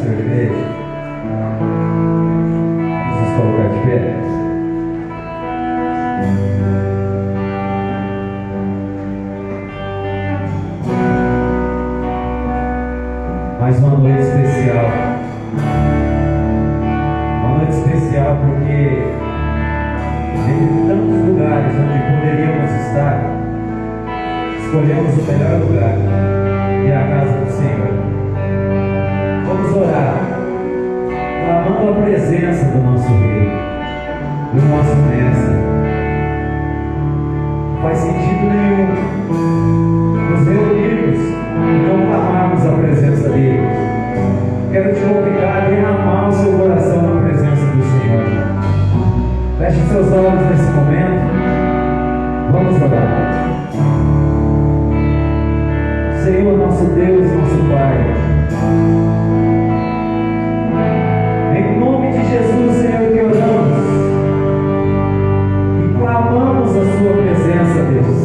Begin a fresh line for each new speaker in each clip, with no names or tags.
sua igreja. Vamos nos colocar de pé. Mais uma noite especial. Uma noite especial porque, dentre tantos lugares onde poderíamos estar, escolhemos o melhor lugar, que é a casa do Senhor. Vamos orar, clamando a presença do nosso Rei, do nosso Mestre. Não faz sentido nenhum nos reunirmos e não clamarmos a presença dEle. Quero te convidar a derramar o seu coração na presença do Senhor. Feche seus olhos nesse momento. Vamos orar. Senhor, nosso Deus, nosso Pai, em nome de Jesus, Senhor, que oramos e clamamos a Sua presença, Deus.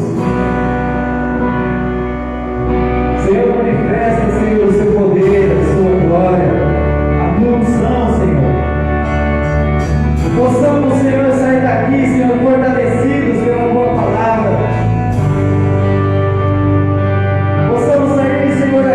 Senhor, manifesta, Senhor, o Seu poder, a Sua glória, a Tua unção, Senhor. Possamos, Senhor, sair daqui, Senhor, fortalecidos pela Tua palavra. Possamos sair, Senhor,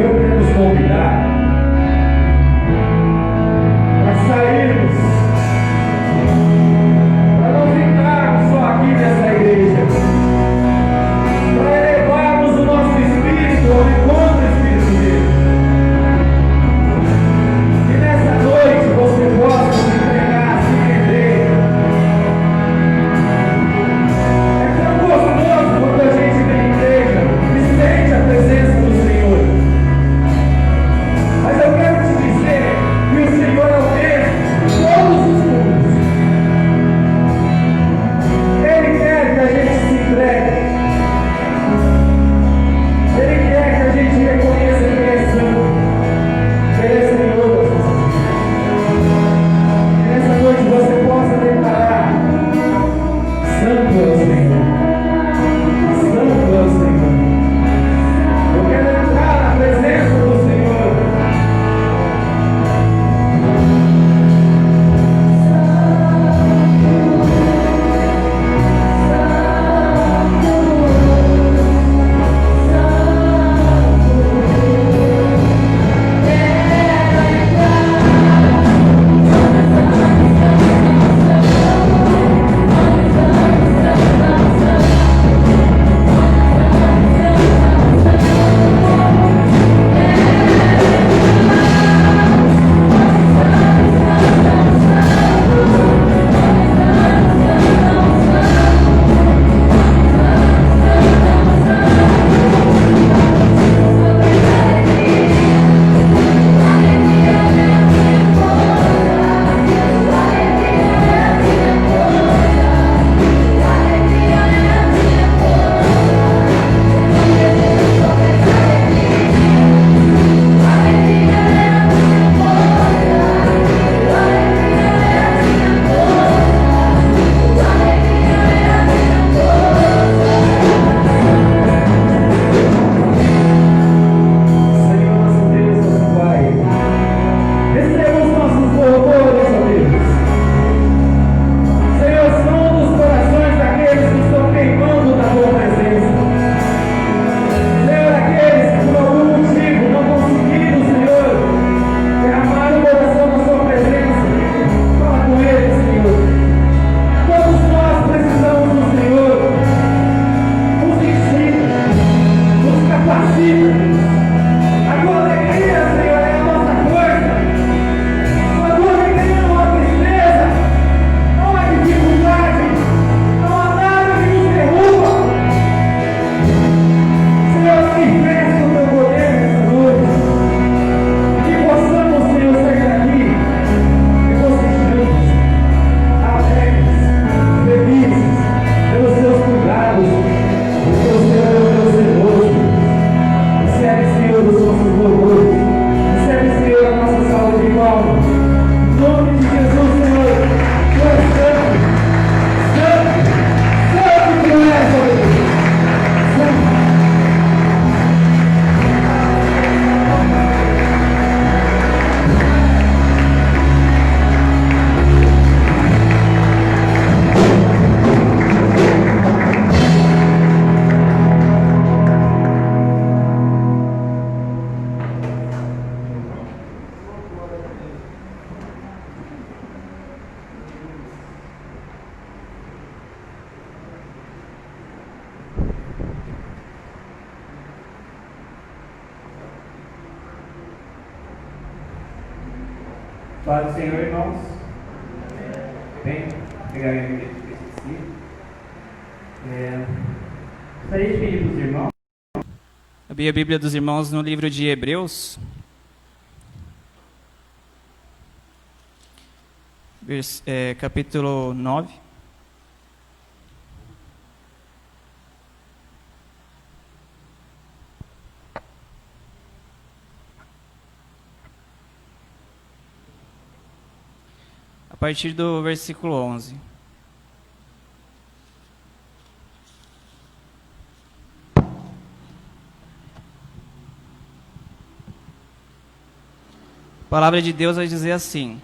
Senhor quer nos convidar a sairmos, para não ficarmos só aqui nessa igreja, para elevarmos o nosso espírito ao encontro do Espírito dele. Que nessa noite você possa se entregar, se render. É tão gostoso quando a gente vem à igreja e sente a presença do Senhor. Mas eu quero te dizer que o Senhor é o mesmo todos os mundos. Ele quer que a gente se entregue. Ele quer que a gente reconheça que Ele é santo. Que Ele é Senhor das nossas vidas. Que nessa noite você possa declarar: Santo é o Senhor. Santo é o Senhor. Eu quero entrar na presença do Senhor. Senhor, nosso Deus, nosso Pai, receba os nossos louvores, ó Deus. Senhor, som dos corações daqueles que estão queimando da tua presença. Senhor, aqueles que por algum motivo não conseguiram, Senhor, derramar o coração na sua presença, fala com eles, Senhor. Todos nós precisamos do Senhor. Nos ensina, nos capacita. A tua alegria, Senhor, é a nossa força. A tua alegria não há tristeza, não há dificuldade, não há nada que nos derruba. Senhor, manifesta o teu poder nessa noite. Que possamos, Senhor, sair daqui regocijados, alegres, felizes pelos teus cuidados, porque o Senhor é o teu zeloso. Recebe, Senhor, os nossos louvores. Recebe, Senhor, a nossa salva de palmas. Em nome de Jesus, Senhor, Tu és santo. Santo. Santo Tu és, ó Deus. Santo. Paz do Senhor, irmãos. Bem, pegar a Bíblia que eu esqueci. Gostaria de pedir para os irmãos. Abri a Bíblia dos irmãos no livro de Hebreus. Capítulo 9. A partir do versículo 11. A palavra de Deus vai dizer assim: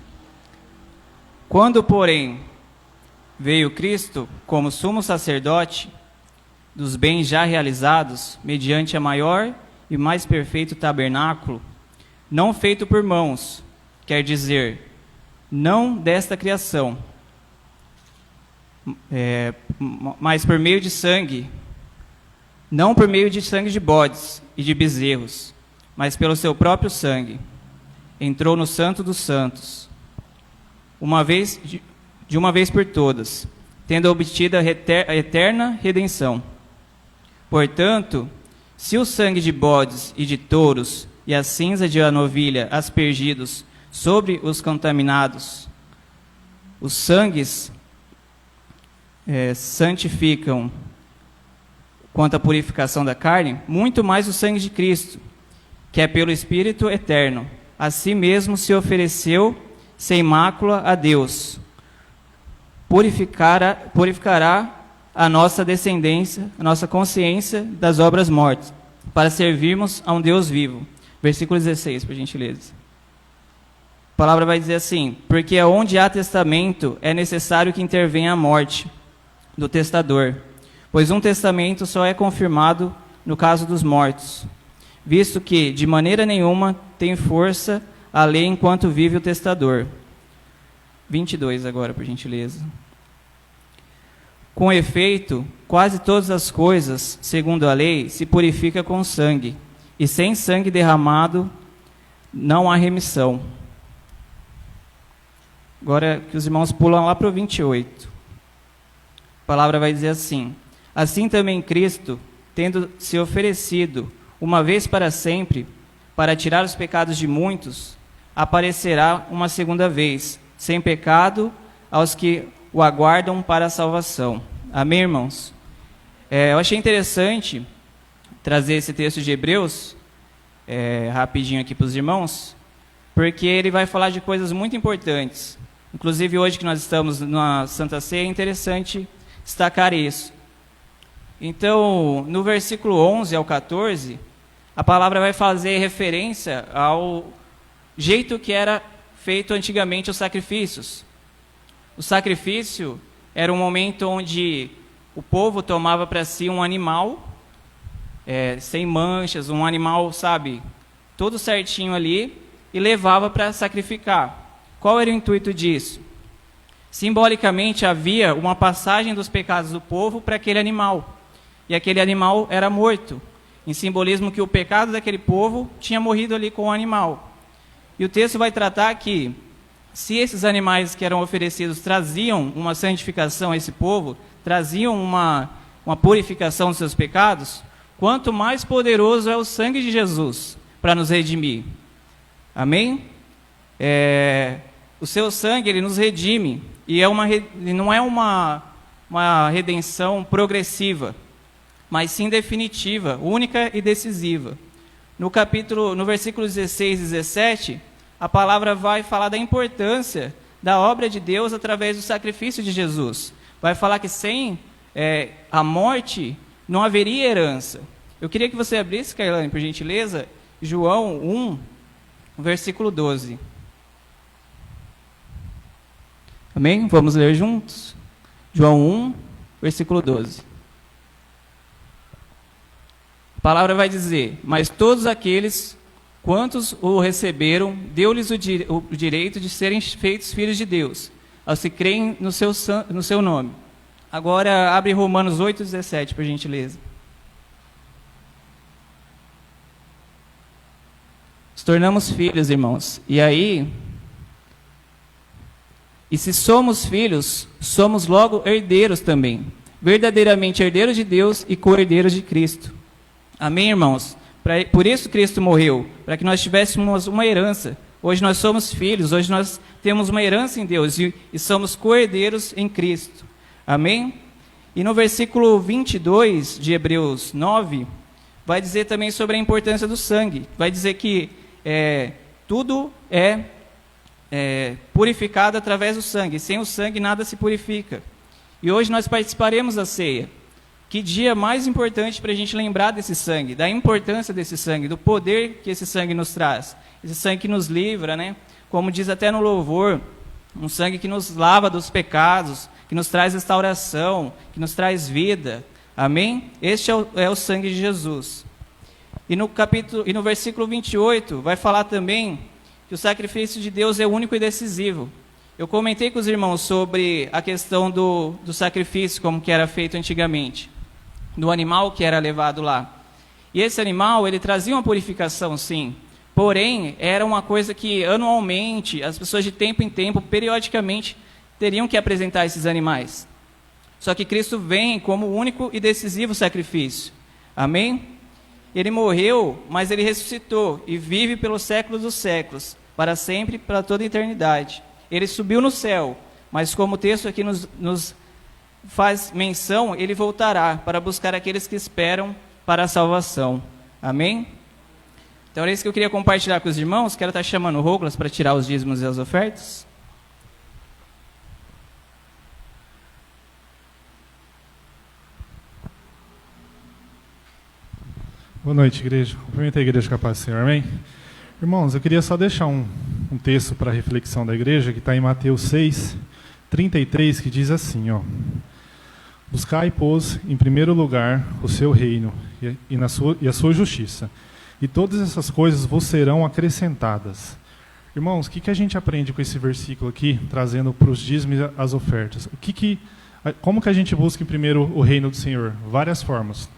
quando, porém, veio Cristo como sumo sacerdote dos bens já realizados, mediante a maior
e mais perfeito tabernáculo, não feito por mãos, quer dizer, não desta criação, mas por meio de sangue, não por meio de sangue de bodes e de bezerros, mas pelo seu próprio sangue, entrou no Santo dos Santos, de uma vez por todas, tendo obtido a eterna redenção. Portanto, se o sangue de bodes e de touros e a cinza de uma novilha aspergidos sobre os contaminados, os sangues santificam quanto à purificação da carne, muito mais o sangue de Cristo, que é pelo Espírito eterno, a si mesmo se ofereceu sem mácula a Deus, purificará a nossa descendência, a nossa consciência das obras mortas, para servirmos a um Deus vivo. Versículo 16, por gentileza. A palavra vai dizer assim: porque onde há testamento, é necessário que intervenha a morte do testador, pois um testamento só é confirmado no caso dos mortos, visto que, de maneira nenhuma, tem força a lei enquanto vive o testador. 22 agora, por gentileza. Com efeito, quase todas as coisas, segundo a lei, se purifica com sangue, e sem sangue derramado não há remissão. Agora que os irmãos pulam lá para o 28. A palavra vai dizer assim: assim também Cristo, tendo se oferecido uma vez para sempre, para tirar os pecados de muitos, aparecerá uma segunda vez, sem pecado, aos que o aguardam para a salvação. Amém, irmãos? Eu achei interessante trazer esse texto de Hebreus, rapidinho aqui para os irmãos, porque ele vai falar de coisas muito importantes. Inclusive, hoje que nós estamos na Santa Ceia, é interessante destacar isso. Então, no versículo 11 ao 14, a palavra vai fazer referência ao jeito que era feito antigamente os sacrifícios. O sacrifício era um momento onde o povo tomava para si um animal, sem manchas, um animal, sabe, todo certinho ali, e levava para sacrificar. Qual era o intuito disso? Simbolicamente havia uma passagem dos pecados do povo para aquele animal, e aquele animal era morto, em simbolismo que o pecado daquele povo tinha morrido ali com o animal. E o texto vai tratar que, se esses animais que eram oferecidos traziam uma santificação a esse povo, traziam uma purificação dos seus pecados, quanto mais poderoso é o sangue de Jesus para nos redimir. Amém? O seu sangue, ele nos redime, e não é uma redenção progressiva, mas sim definitiva, única e decisiva. No versículo 16 e 17, a palavra vai falar da importância da obra de Deus através do sacrifício de Jesus. Vai falar que sem a morte não haveria herança. Eu queria que você abrisse, Cailane, por gentileza, João 1, versículo 12. Amém? Vamos ler juntos? João 1, versículo 12. A palavra vai dizer: mas todos aqueles quantos o receberam, deu-lhes o direito de serem feitos filhos de Deus, aos que creem no seu nome. Agora abre Romanos 8,17, por gentileza. Nos tornamos filhos, irmãos. E se somos filhos, somos logo herdeiros também, verdadeiramente herdeiros de Deus e co-herdeiros de Cristo. Amém, irmãos? Por isso Cristo morreu, para que nós tivéssemos uma herança. Hoje nós somos filhos, hoje nós temos uma herança em Deus e somos co-herdeiros em Cristo. Amém? E no versículo 22 de Hebreus 9, vai dizer também sobre a importância do sangue. Vai dizer que tudo é purificado através do sangue. Sem o sangue nada se purifica. E hoje nós participaremos da ceia. Que dia mais importante para a gente lembrar desse sangue, da importância desse sangue, do poder que esse sangue nos traz. Esse sangue que nos livra, né? Como diz até no louvor, um sangue que nos lava dos pecados, que nos traz restauração, que nos traz vida. Amém? Este é o sangue de Jesus. E no versículo 28 vai falar também que o sacrifício de Deus é único e decisivo. Eu comentei com os irmãos sobre a questão do sacrifício, como que era feito antigamente, do animal que era levado lá. E esse animal, ele trazia uma purificação, sim. Porém, era uma coisa que anualmente, as pessoas de tempo em tempo, periodicamente, teriam que apresentar esses animais. Só que Cristo vem como o único e decisivo sacrifício. Amém? Ele morreu, mas ele ressuscitou e vive pelos séculos dos séculos, para sempre, para toda a eternidade. Ele subiu no céu, mas como o texto aqui nos faz menção, ele voltará para buscar aqueles que esperam para a salvação. Amém? Então era isso que eu queria compartilhar com os irmãos. Quero estar chamando o Douglas para tirar os dízimos e as ofertas.
Boa noite, igreja. Cumprimento a igreja com a paz do Senhor, amém? Irmãos, eu queria só deixar um texto para a reflexão da igreja, que está em Mateus 6, 33, que diz assim, ó: buscai, pois, em primeiro lugar o seu reino e a sua justiça, e todas essas coisas vos serão acrescentadas. Irmãos, o que a gente aprende com esse versículo aqui, trazendo para os dízimos e as ofertas? Como que a gente busca em primeiro o reino do Senhor? Várias formas.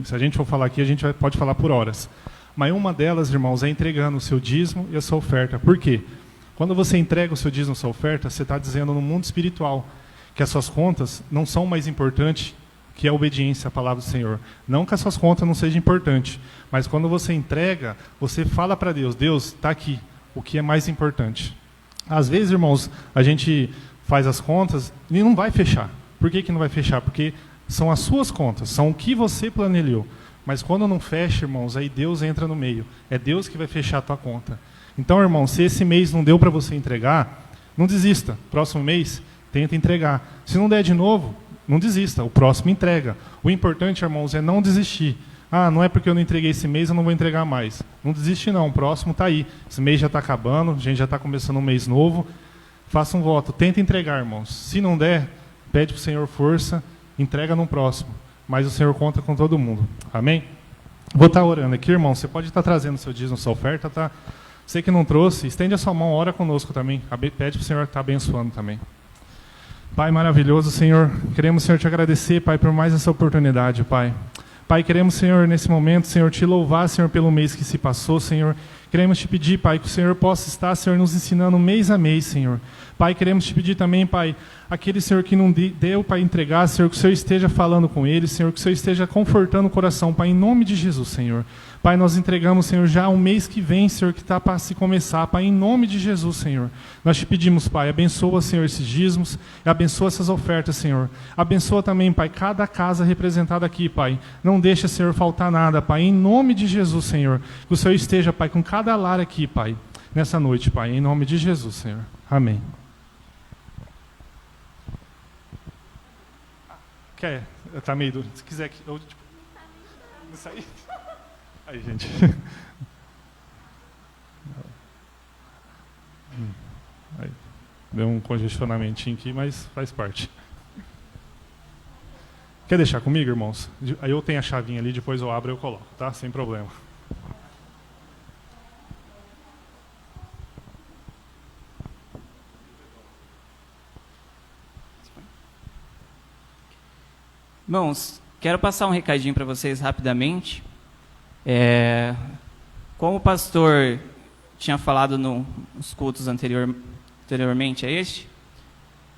Se a gente for falar aqui, a gente pode falar por horas. Mas uma delas, irmãos, é entregando o seu dízimo e a sua oferta. Por quê? Quando você entrega o seu dízimo e a sua oferta, você está dizendo no mundo espiritual que as suas contas não são mais importantes que a obediência à palavra do Senhor. Não que as suas contas não sejam importantes, mas quando você entrega, você fala para Deus: Deus, está aqui, o que é mais importante. Às vezes, irmãos, a gente faz as contas e não vai fechar. Por que não vai fechar? Porque são as suas contas, são o que você planejou. Mas quando não fecha, irmãos, aí Deus entra no meio. É Deus que vai fechar a tua conta. Então, irmão, se esse mês não deu para você entregar, não desista. Próximo mês, tenta entregar. Se não der de novo, não desista. O próximo entrega. O importante, irmãos, é não desistir. Ah, não é porque eu não entreguei esse mês, eu não vou entregar mais. Não desiste não, o próximo está aí. Esse mês já está acabando, a gente já está começando um mês novo. Faça um voto, tenta entregar, irmãos. Se não der, pede para o Senhor força, entrega no próximo. Mas o Senhor conta com todo mundo. Amém? Vou estar orando aqui, irmão. Você pode estar trazendo seu dízimo, sua oferta, tá? Você que não trouxe, estende a sua mão, ora conosco também. Pede para o Senhor estar abençoando também. Pai maravilhoso, Senhor, queremos, Senhor, te agradecer, Pai, por mais essa oportunidade, Pai. Pai, queremos, Senhor, nesse momento, Senhor, te louvar, Senhor, pelo mês que se passou, Senhor. Queremos te pedir, Pai, que o Senhor possa estar, Senhor, nos ensinando mês a mês, Senhor. Pai, queremos te pedir também, Pai, aquele, Senhor, que não deu para entregar, Senhor, que o Senhor esteja falando com ele, Senhor, que o Senhor esteja confortando o coração, Pai, em nome de Jesus, Senhor. Pai, nós entregamos, Senhor, já um mês que vem, Senhor, que está para se começar, Pai, em nome de Jesus, Senhor. Nós te pedimos, Pai, abençoa, Senhor, esses dízimos, abençoa essas ofertas, Senhor. Abençoa também, Pai, cada casa representada aqui, Pai. Não deixa, Senhor, faltar nada, Pai, em nome de Jesus, Senhor. Que o Senhor esteja, Pai, com cada lar aqui, Pai, nessa noite, Pai, em nome de Jesus, Senhor. Amém. Quer? Tá meio duro. Se quiser que eu, tipo, isso aí. Aí, gente. Aí. Deu um congestionamentinho aqui, mas faz parte. Quer deixar comigo, irmãos? Aí eu tenho a chavinha ali, depois eu abro e eu coloco, tá? Sem problema.
Irmãos, quero passar um recadinho para vocês rapidamente. Como o pastor tinha falado nos cultos anteriormente a este,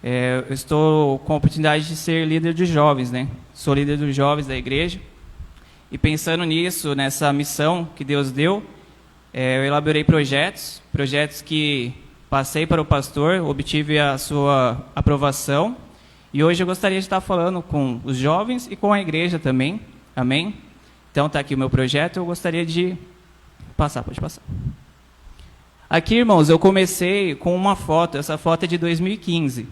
eu estou com a oportunidade de ser líder de jovens, né? Sou líder dos jovens da igreja. E pensando nisso, nessa missão que Deus deu, eu elaborei projetos que passei para o pastor, obtive a sua aprovação. E hoje eu gostaria de estar falando com os jovens e com a igreja também. Amém? Então está aqui o meu projeto, eu gostaria de passar, pode passar. Aqui, irmãos, eu comecei com uma foto, essa foto é de 2015.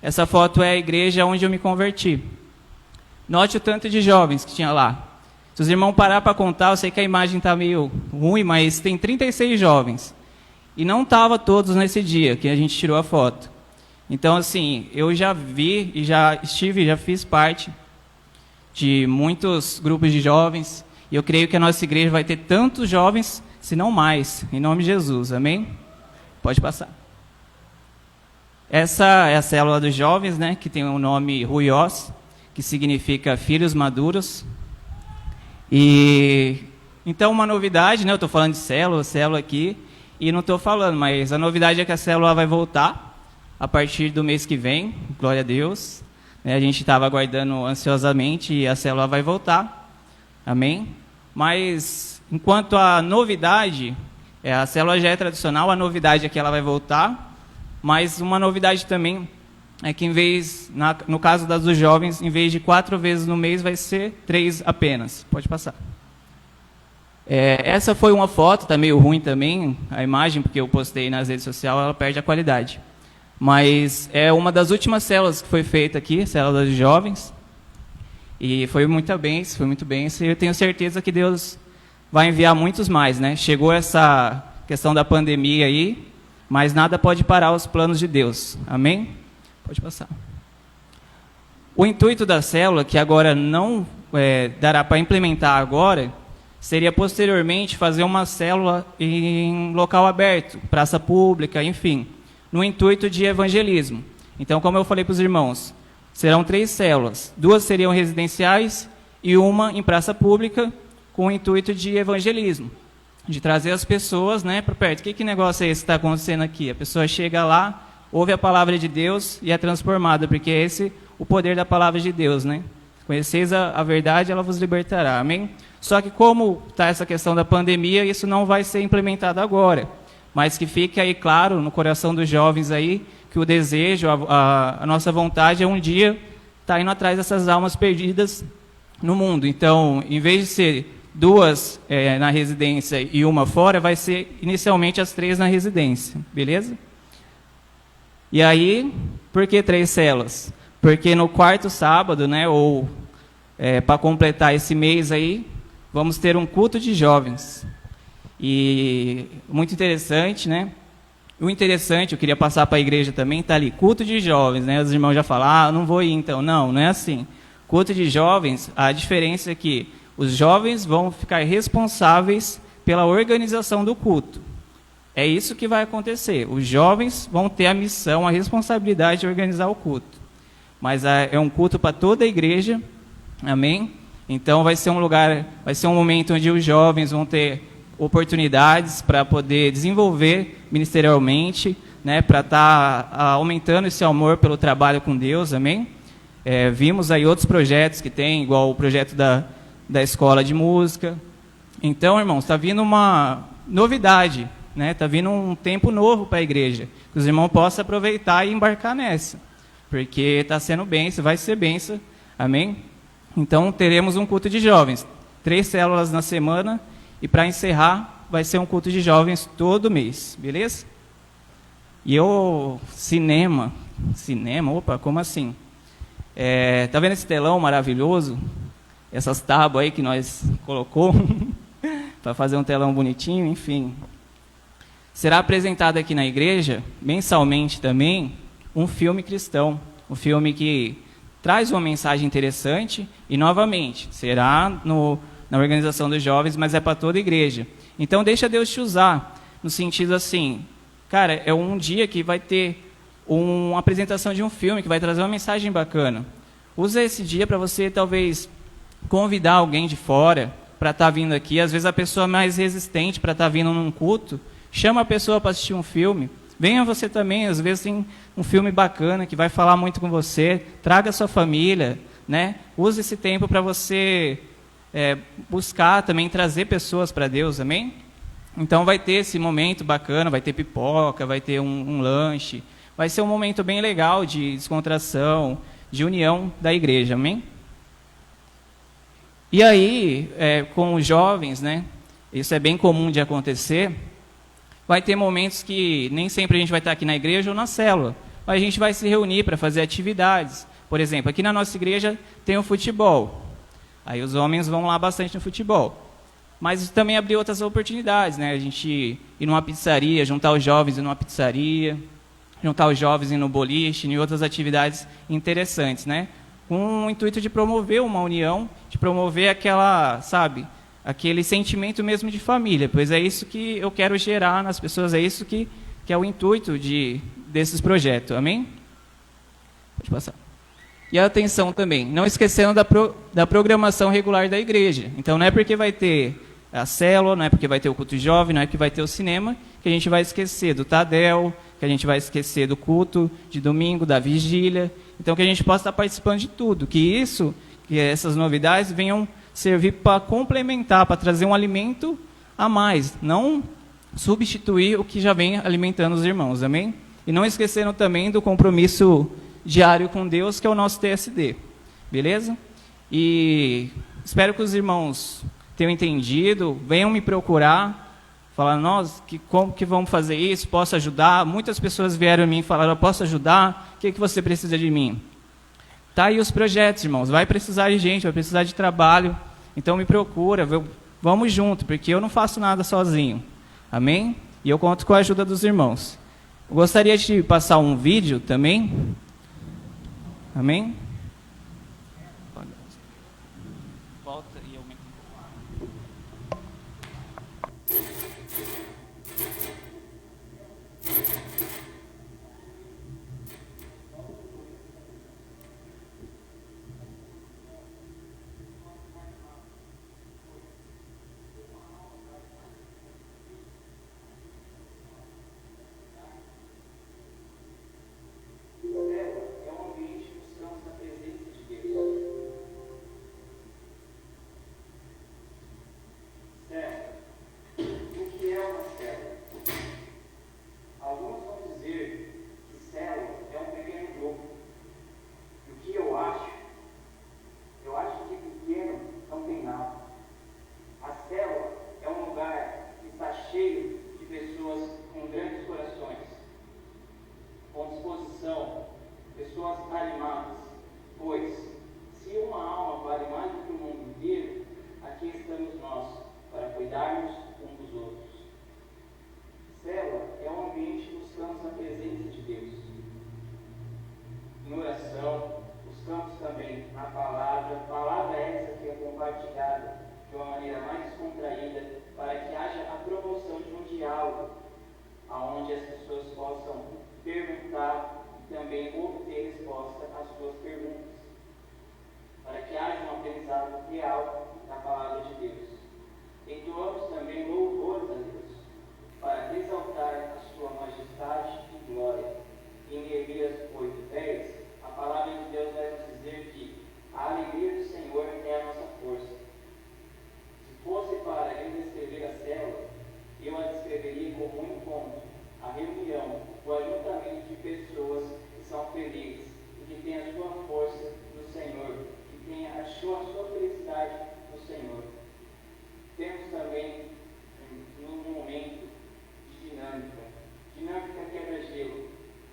Essa foto é a igreja onde eu me converti. Note o tanto de jovens que tinha lá. Se os irmãos parar para contar, eu sei que a imagem está meio ruim, mas tem 36 jovens. E não estavam todos nesse dia que a gente tirou a foto. Então, assim, eu já vi e já fiz parte de muitos grupos de jovens. E eu creio que a nossa igreja vai ter tantos jovens, se não mais, em nome de Jesus, amém? Pode passar. Essa é a célula dos jovens, né, que tem o nome Ruiós, que significa filhos maduros. E então uma novidade, né, eu estou falando de célula aqui, e não estou falando, mas a novidade é que a célula vai voltar a partir do mês que vem, glória a Deus. A gente estava aguardando ansiosamente e a célula vai voltar, amém? Mas enquanto a novidade, a célula já é tradicional, a novidade é que ela vai voltar, mas uma novidade também é que no caso dos jovens, em vez de 4 vezes no mês, vai ser 3 apenas. Pode passar. Essa foi uma foto, está meio ruim também, a imagem, porque eu postei nas redes sociais, ela perde a qualidade. Mas é uma das últimas células que foi feita aqui, célula de jovens. E foi muito bem, e eu tenho certeza que Deus vai enviar muitos mais, né? Chegou essa questão da pandemia aí, mas nada pode parar os planos de Deus. Amém? Pode passar. O intuito da célula, que agora não dará para implementar agora, seria posteriormente fazer uma célula em local aberto, praça pública, enfim, no intuito de evangelismo. Então, como eu falei para os irmãos, serão 3 células, 2 seriam residenciais e uma em praça pública, com o intuito de evangelismo, de trazer as pessoas, né, para perto. Que negócio é esse que está acontecendo aqui? A pessoa chega lá, ouve a palavra de Deus e é transformada, porque é esse o poder da palavra de Deus, né? Conheceis a verdade, ela vos libertará, amém? Só que como está essa questão da pandemia, isso não vai ser implementado agora, mas que fique aí claro no coração dos jovens aí, que o desejo, a nossa vontade é um dia estar indo atrás dessas almas perdidas no mundo. Então, em vez de ser 2 na residência e uma fora, vai ser inicialmente as 3 na residência, beleza? E aí, por que 3 células? Porque no 4º sábado, né, ou para completar esse mês aí, vamos ter um culto de jovens. E muito interessante, né? O interessante, eu queria passar para a igreja também, está ali, culto de jovens, né? Os irmãos já falam, não vou ir então. Não é assim. Culto de jovens, a diferença é que os jovens vão ficar responsáveis pela organização do culto. É isso que vai acontecer. Os jovens vão ter a missão, a responsabilidade de organizar o culto. Mas é um culto para toda a igreja, amém? Então vai ser um momento onde os jovens vão ter oportunidades para poder desenvolver ministerialmente, né, para estar aumentando esse amor pelo trabalho com Deus, amém? Vimos aí outros projetos que tem, igual o projeto da escola de música. Então, irmãos, está vindo uma novidade, né? Está vindo um tempo novo para a igreja, que os irmãos possam aproveitar e embarcar nessa, porque está sendo bênção, vai ser bênção, amém? Então, teremos um culto de jovens, 3 células na semana, e para encerrar, vai ser um culto de jovens todo mês, beleza? E cinema, opa, como assim? Tá vendo esse telão maravilhoso? Essas tábuas aí que nós colocou, para fazer um telão bonitinho, enfim. Será apresentado aqui na igreja, mensalmente também, um filme cristão, um filme que traz uma mensagem interessante, e novamente, será na organização dos jovens, mas é para toda a igreja. Então, deixa Deus te usar, no sentido assim, cara, é um dia que vai ter uma apresentação de um filme, que vai trazer uma mensagem bacana. Usa esse dia para você, talvez, convidar alguém de fora para estar vindo aqui. Às vezes, a pessoa mais resistente para estar vindo num culto, chama a pessoa para assistir um filme. Venha você também, às vezes tem um filme bacana, que vai falar muito com você. Traga a sua família, né? Use esse tempo para você buscar também trazer pessoas para Deus, amém? Então vai ter esse momento bacana, vai ter pipoca, vai ter um lanche, vai ser um momento bem legal de descontração, de união da igreja, amém? E aí, com os jovens, né, isso é bem comum de acontecer, vai ter momentos que nem sempre a gente vai estar aqui na igreja ou na célula, mas a gente vai se reunir para fazer atividades. Por exemplo, aqui na nossa igreja tem o futebol. Aí os homens vão lá bastante no futebol. Mas isso também abriu outras oportunidades, né? A gente ir numa pizzaria, juntar os jovens em uma pizzaria, juntar os jovens no boliche, em outras atividades interessantes, né? Com o intuito de promover uma união, de promover aquela, sabe, aquele sentimento mesmo de família, pois é isso que eu quero gerar nas pessoas, é isso que é o intuito desses projetos, amém? Pode passar. E a atenção também, não esquecendo da programação regular da igreja. Então não é porque vai ter a célula, não é porque vai ter o culto jovem, não é porque vai ter o cinema, que a gente vai esquecer do Tadel, que a gente vai esquecer do culto de domingo, da vigília. Então que a gente possa estar participando de tudo, que essas novidades venham servir para complementar, para trazer um alimento a mais, não substituir o que já vem alimentando os irmãos, amém? E não esquecendo também do compromisso diário com Deus, que é o nosso TSD, beleza? E espero que os irmãos tenham entendido, venham me procurar, falar, nós, como que vamos fazer isso, posso ajudar? Muitas pessoas vieram a mim e falaram, eu posso ajudar? O que você precisa de mim? Tá aí os projetos, irmãos, vai precisar de gente, vai precisar de trabalho, então me procura, vamos junto, porque eu não faço nada sozinho, amém? E eu conto com a ajuda dos irmãos. Eu gostaria de passar um vídeo também, amém? Volta e eu me...
aonde as pessoas possam perguntar e também obter resposta às suas perguntas, para que haja um aprendizado real da palavra de Deus. Entoamos também louvores a Deus, para exaltar a sua majestade e glória. Em Neemias 8:10, a palavra de Deus vai nos dizer que a alegria do Senhor é a nossa força. Se fosse para eu descrever a célula, eu a descreveria como um encontro, a reunião, o ajuntamento de pessoas que são felizes e que têm a sua força no Senhor, que têm a sua felicidade no Senhor. Temos também um momento de dinâmica quebra-gelo,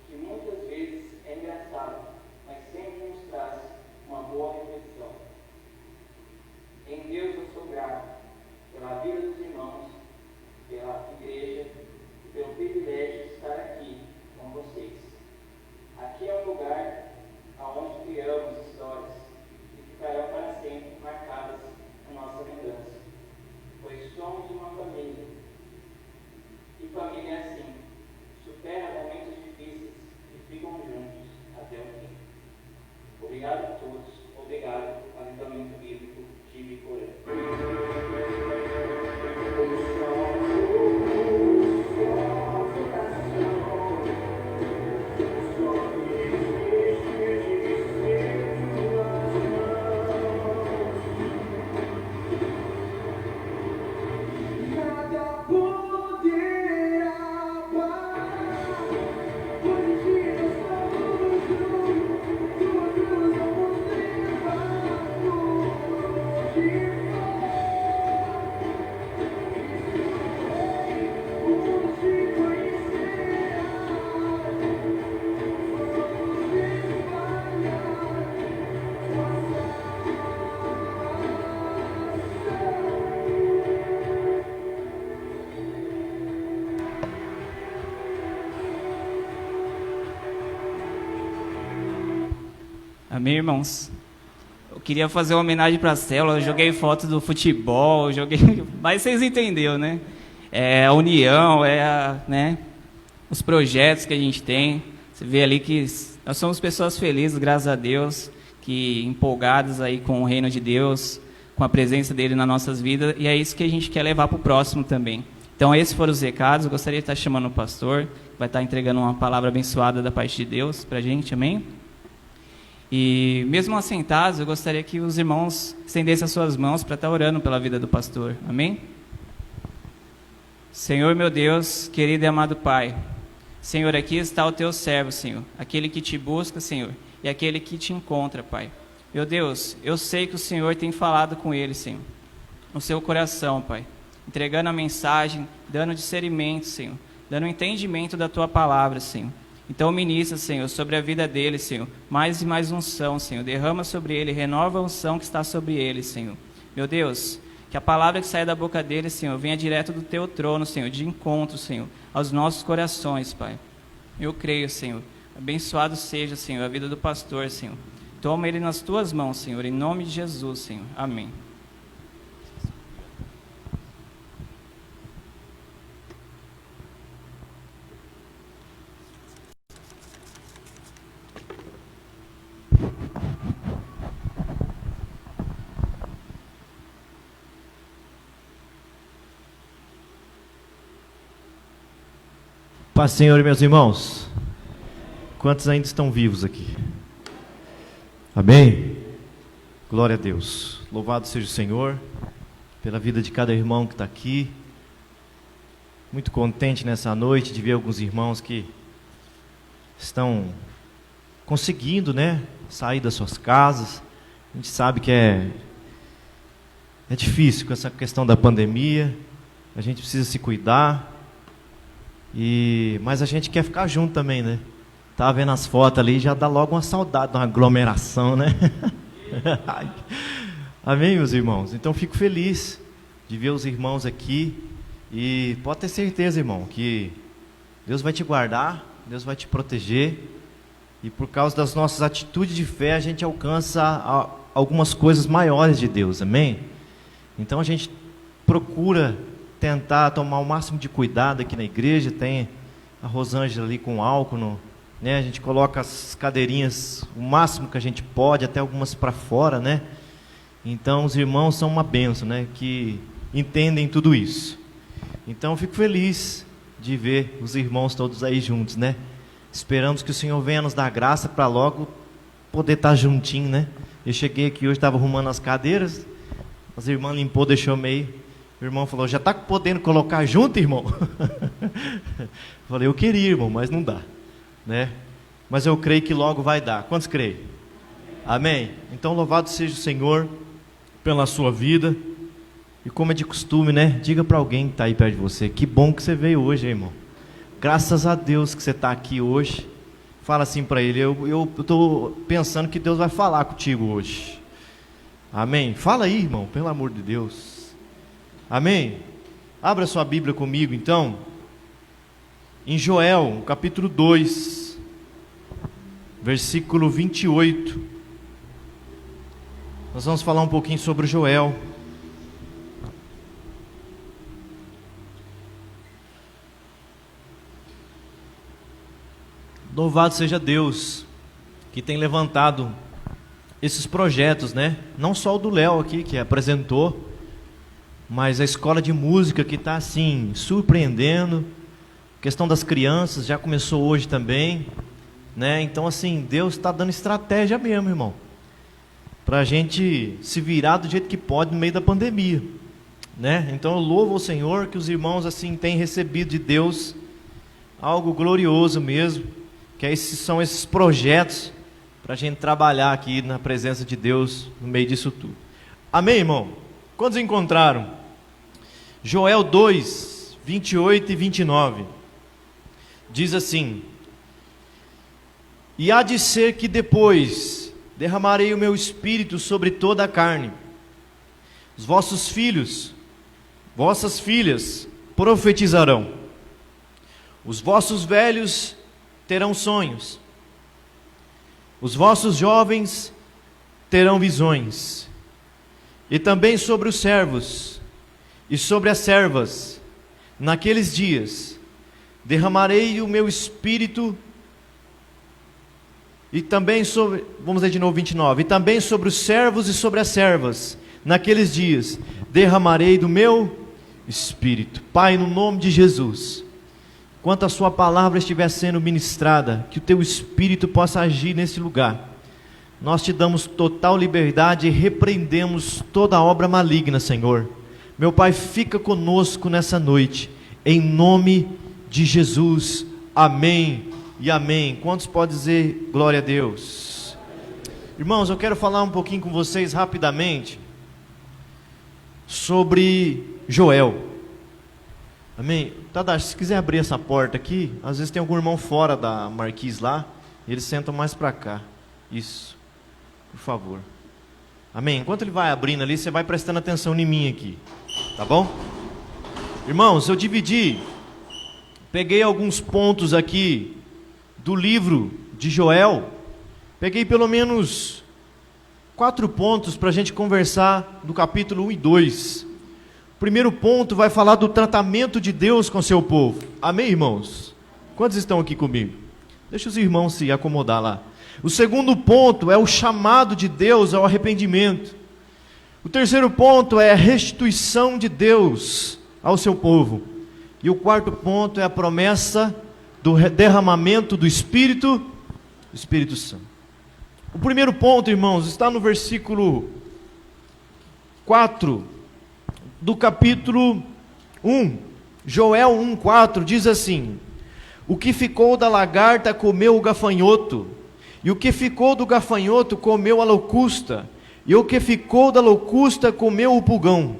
que muitas vezes é engraçado, mas sempre nos traz uma boa reflexão. Em Deus eu sou grato pela vida dos irmãos, pela igreja e pelo privilégio de estar aqui com vocês. Aqui é um lugar onde criamos histórias que ficarão para sempre marcadas na nossa lembrança, pois somos uma família. E família é assim, supera momentos difíceis e ficam juntos até o fim. Obrigado a todos, obrigado ao Alentamento Bíblico de Ibiporã.
Amém, irmãos? Eu queria fazer uma homenagem para a célula, eu joguei foto do futebol, mas vocês entenderam, né? É a união, né? Os projetos que a gente tem. Você vê ali que nós somos pessoas felizes, graças a Deus, que empolgadas aí com o reino de Deus, com a presença dele nas nossas vidas, e é isso que a gente quer levar para o próximo também. Então, esses foram os recados. Eu gostaria de estar chamando o pastor, vai estar entregando uma palavra abençoada da parte de Deus para a gente, amém? E mesmo assentados, eu gostaria que os irmãos estendessem as suas mãos para estar orando pela vida do pastor, amém? Senhor meu Deus, querido e amado Pai, Senhor, aqui está o teu servo, Senhor, aquele que te busca, Senhor, e aquele que te encontra, Pai. Meu Deus, eu sei que o Senhor tem falado com ele, Senhor, no seu coração, Pai, entregando a mensagem, dando discernimento, Senhor, dando entendimento da tua palavra, Senhor. Então ministra, Senhor, sobre a vida dele, Senhor, mais e mais unção, Senhor, derrama sobre ele, renova a unção que está sobre ele, Senhor. Meu Deus, que a palavra que sai da boca dele, Senhor, venha direto do teu trono, Senhor, de encontro, Senhor, aos nossos corações, Pai. Eu creio, Senhor. Abençoado seja, Senhor, a vida do pastor, Senhor. Toma ele nas tuas mãos, Senhor, em nome de Jesus, Senhor. Amém.
Paz, Senhor e meus irmãos. Quantos ainda estão vivos aqui? Amém? Glória a Deus. Louvado seja o Senhor pela vida de cada irmão que está aqui. Muito contente nessa noite de ver alguns irmãos que estão conseguindo, né, sair das suas casas. A gente sabe que é difícil com essa questão da pandemia. A gente precisa se cuidar. Mas a gente quer ficar junto também, né? Tá vendo as fotos ali, já dá logo uma saudade, uma aglomeração, né? Amém, meus irmãos? Então fico feliz de ver os irmãos aqui. E pode ter certeza, irmão, que Deus vai te guardar, Deus vai te proteger. E por causa das nossas atitudes de fé, a gente alcança algumas coisas maiores de Deus, amém? Então a gente procura tentar tomar o máximo de cuidado aqui na igreja. Tem a Rosângela ali com álcool, né? A gente coloca as cadeirinhas o máximo que a gente pode, até algumas para fora, né? Então os irmãos são uma bênção, né? Que entendem tudo isso. Então eu fico feliz de ver os irmãos todos aí juntos, né? Esperamos que o Senhor venha nos dar graça para logo poder estar juntinho, né? Eu cheguei aqui hoje, estava arrumando as cadeiras, as irmãs limpou, deixou meio. O irmão falou, já está podendo colocar junto, irmão? Falei, eu queria, irmão, mas não dá, né? Mas eu creio que logo vai dar. Quantos creem? Amém? Então louvado seja o Senhor pela sua vida. E como é de costume, né? Diga para alguém que está aí perto de você, que bom que você veio hoje, irmão. Graças a Deus que você está aqui hoje. Fala assim para ele, eu estou pensando que Deus vai falar contigo hoje. Amém? Fala aí, irmão, pelo amor de Deus. Amém? Abra sua Bíblia comigo, então, em Joel, capítulo 2, versículo 28. Nós vamos falar um pouquinho sobre Joel. Louvado seja Deus, que tem levantado esses projetos, né? Não só o do Léo aqui, que apresentou, mas a escola de música que está assim, surpreendendo. A questão das crianças já começou hoje também, né? Então assim, Deus está dando estratégia mesmo, irmão, para a gente se virar do jeito que pode no meio da pandemia, né? Então eu louvo ao Senhor que os irmãos assim têm recebido de Deus algo glorioso mesmo, que são esses projetos para a gente trabalhar aqui na presença de Deus no meio disso tudo. Amém, irmão? Quantos encontraram? Joel 2, 28 e 29, diz assim: E há de ser que depois derramarei o meu espírito sobre toda a carne. Os vossos filhos, vossas filhas profetizarão. Os vossos velhos terão sonhos. Os vossos jovens terão visões, e também sobre os servos e sobre as servas, naqueles dias, derramarei o meu espírito, e também sobre, vamos ler de novo 29, e também sobre os servos e sobre as servas, naqueles dias, derramarei do meu espírito. Pai, no nome de Jesus, enquanto a sua palavra estiver sendo ministrada, que o teu espírito possa agir nesse lugar. Nós te damos total liberdade e repreendemos toda obra maligna, Senhor. Meu Pai, fica conosco nessa noite, em nome de Jesus, amém e amém. Quantos podem dizer glória a Deus? Irmãos, eu quero falar um pouquinho com vocês rapidamente sobre Joel. Amém? Tadashi, se quiser abrir essa porta aqui, às vezes tem algum irmão fora da marquise lá, e eles sentam mais para cá. Isso, por favor. Amém? Enquanto ele vai abrindo ali, você vai prestando atenção em mim aqui, tá bom? Irmãos, eu peguei alguns pontos aqui do livro de Joel, peguei pelo menos 4 pontos para a gente conversar do capítulo 1 e 2. O primeiro ponto vai falar do tratamento de Deus com seu povo. Amém, irmãos? Quantos estão aqui comigo? Deixa os irmãos se acomodar lá. O segundo ponto é o chamado de Deus ao arrependimento. O terceiro ponto é a restituição de Deus ao seu povo. E o quarto ponto é a promessa do derramamento do Espírito Santo. O primeiro ponto, irmãos, está no versículo 4 do capítulo 1. Joel 1:4 diz assim: o que ficou da lagarta comeu o gafanhoto, e o que ficou do gafanhoto comeu a locusta, e o que ficou da locusta comeu o pulgão.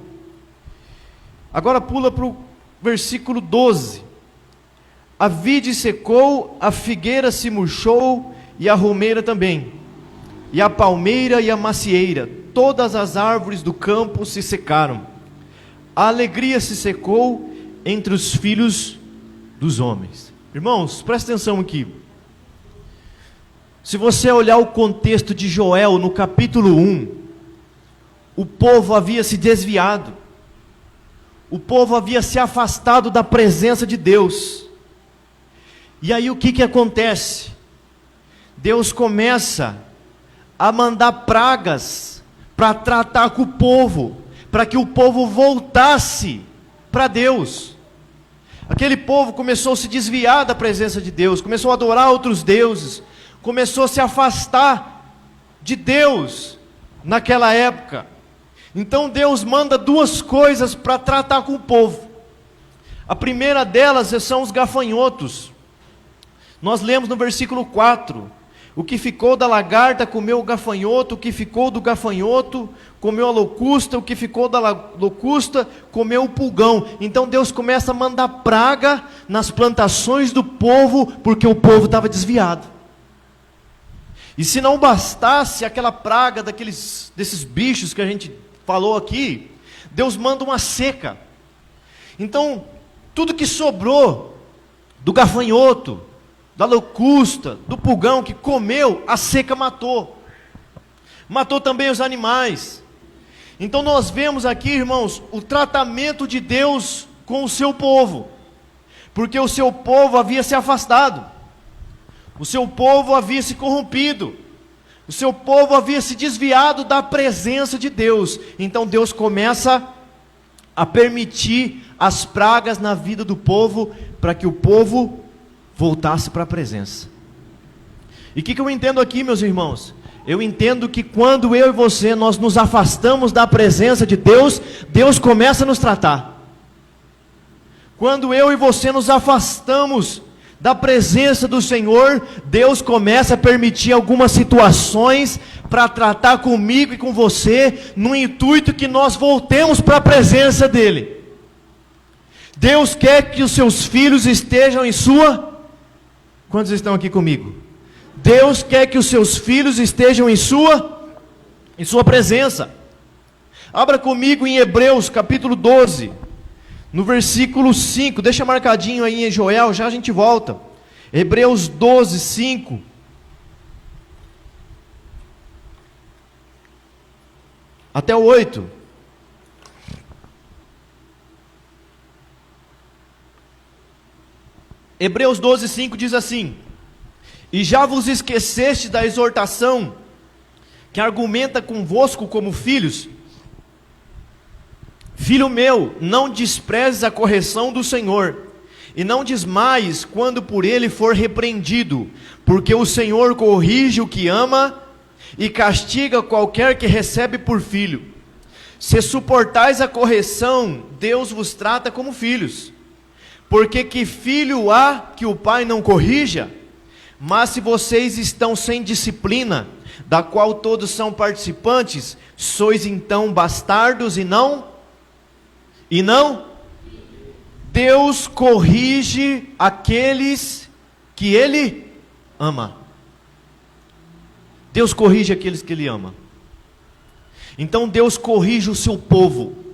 Agora pula para o versículo 12. A vide secou, a figueira se murchou, e a romeira também, e a palmeira e a macieira, todas as árvores do campo se secaram. A alegria se secou entre os filhos dos homens. Irmãos, presta atenção aqui. Se você olhar o contexto de Joel no capítulo 1, o povo havia se desviado, o povo havia se afastado da presença de Deus. E aí o que acontece? Deus começa a mandar pragas para tratar com o povo, para que o povo voltasse para Deus. Aquele povo começou a se desviar da presença de Deus, começou a adorar outros deuses, começou a se afastar de Deus naquela época. Então Deus manda 2 coisas para tratar com o povo. A primeira delas são os gafanhotos. Nós lemos no versículo 4: o que ficou da lagarta comeu o gafanhoto, o que ficou do gafanhoto comeu a locusta, o que ficou da locusta comeu o pulgão. Então Deus começa a mandar praga nas plantações do povo, porque o povo estava desviado. E se não bastasse aquela praga desses bichos que a gente falou aqui, Deus manda uma seca. Então, tudo que sobrou do gafanhoto, da locusta, do pulgão que comeu, a seca matou. Matou também os animais. Então nós vemos aqui, irmãos, o tratamento de Deus com o seu povo. Porque o seu povo havia se afastado. O seu povo havia se corrompido. O seu povo havia se desviado da presença de Deus. Então Deus começa a permitir as pragas na vida do povo, para que o povo voltasse para a presença. E o que eu entendo aqui, meus irmãos? Eu entendo que quando eu e você, nós nos afastamos da presença de Deus, Deus começa a nos tratar. Quando eu e você nos afastamos da presença do Senhor, Deus começa a permitir algumas situações para tratar comigo e com você, no intuito que nós voltemos para a presença dEle. Deus quer que os seus filhos estejam em sua... Quantos estão aqui comigo? Deus quer que os seus filhos estejam em sua presença. Abra comigo em Hebreus capítulo 12, no versículo 5, deixa marcadinho aí em Joel, já a gente volta. Hebreus 12, 5. até o 8. Hebreus 12:5 diz assim: e já vos esqueceste da exortação que argumenta convosco como filhos? Filho meu, não desprezes a correção do Senhor, e não desmaies quando por ele for repreendido, porque o Senhor corrige o que ama e castiga qualquer que recebe por filho. Se suportais a correção, Deus vos trata como filhos. Porque que filho há que o pai não corrija? Mas se vocês estão sem disciplina, da qual todos são participantes, sois então bastardos e não? Deus corrige aqueles que Ele ama. Deus corrige aqueles que Ele ama. Então Deus corrige o seu povo.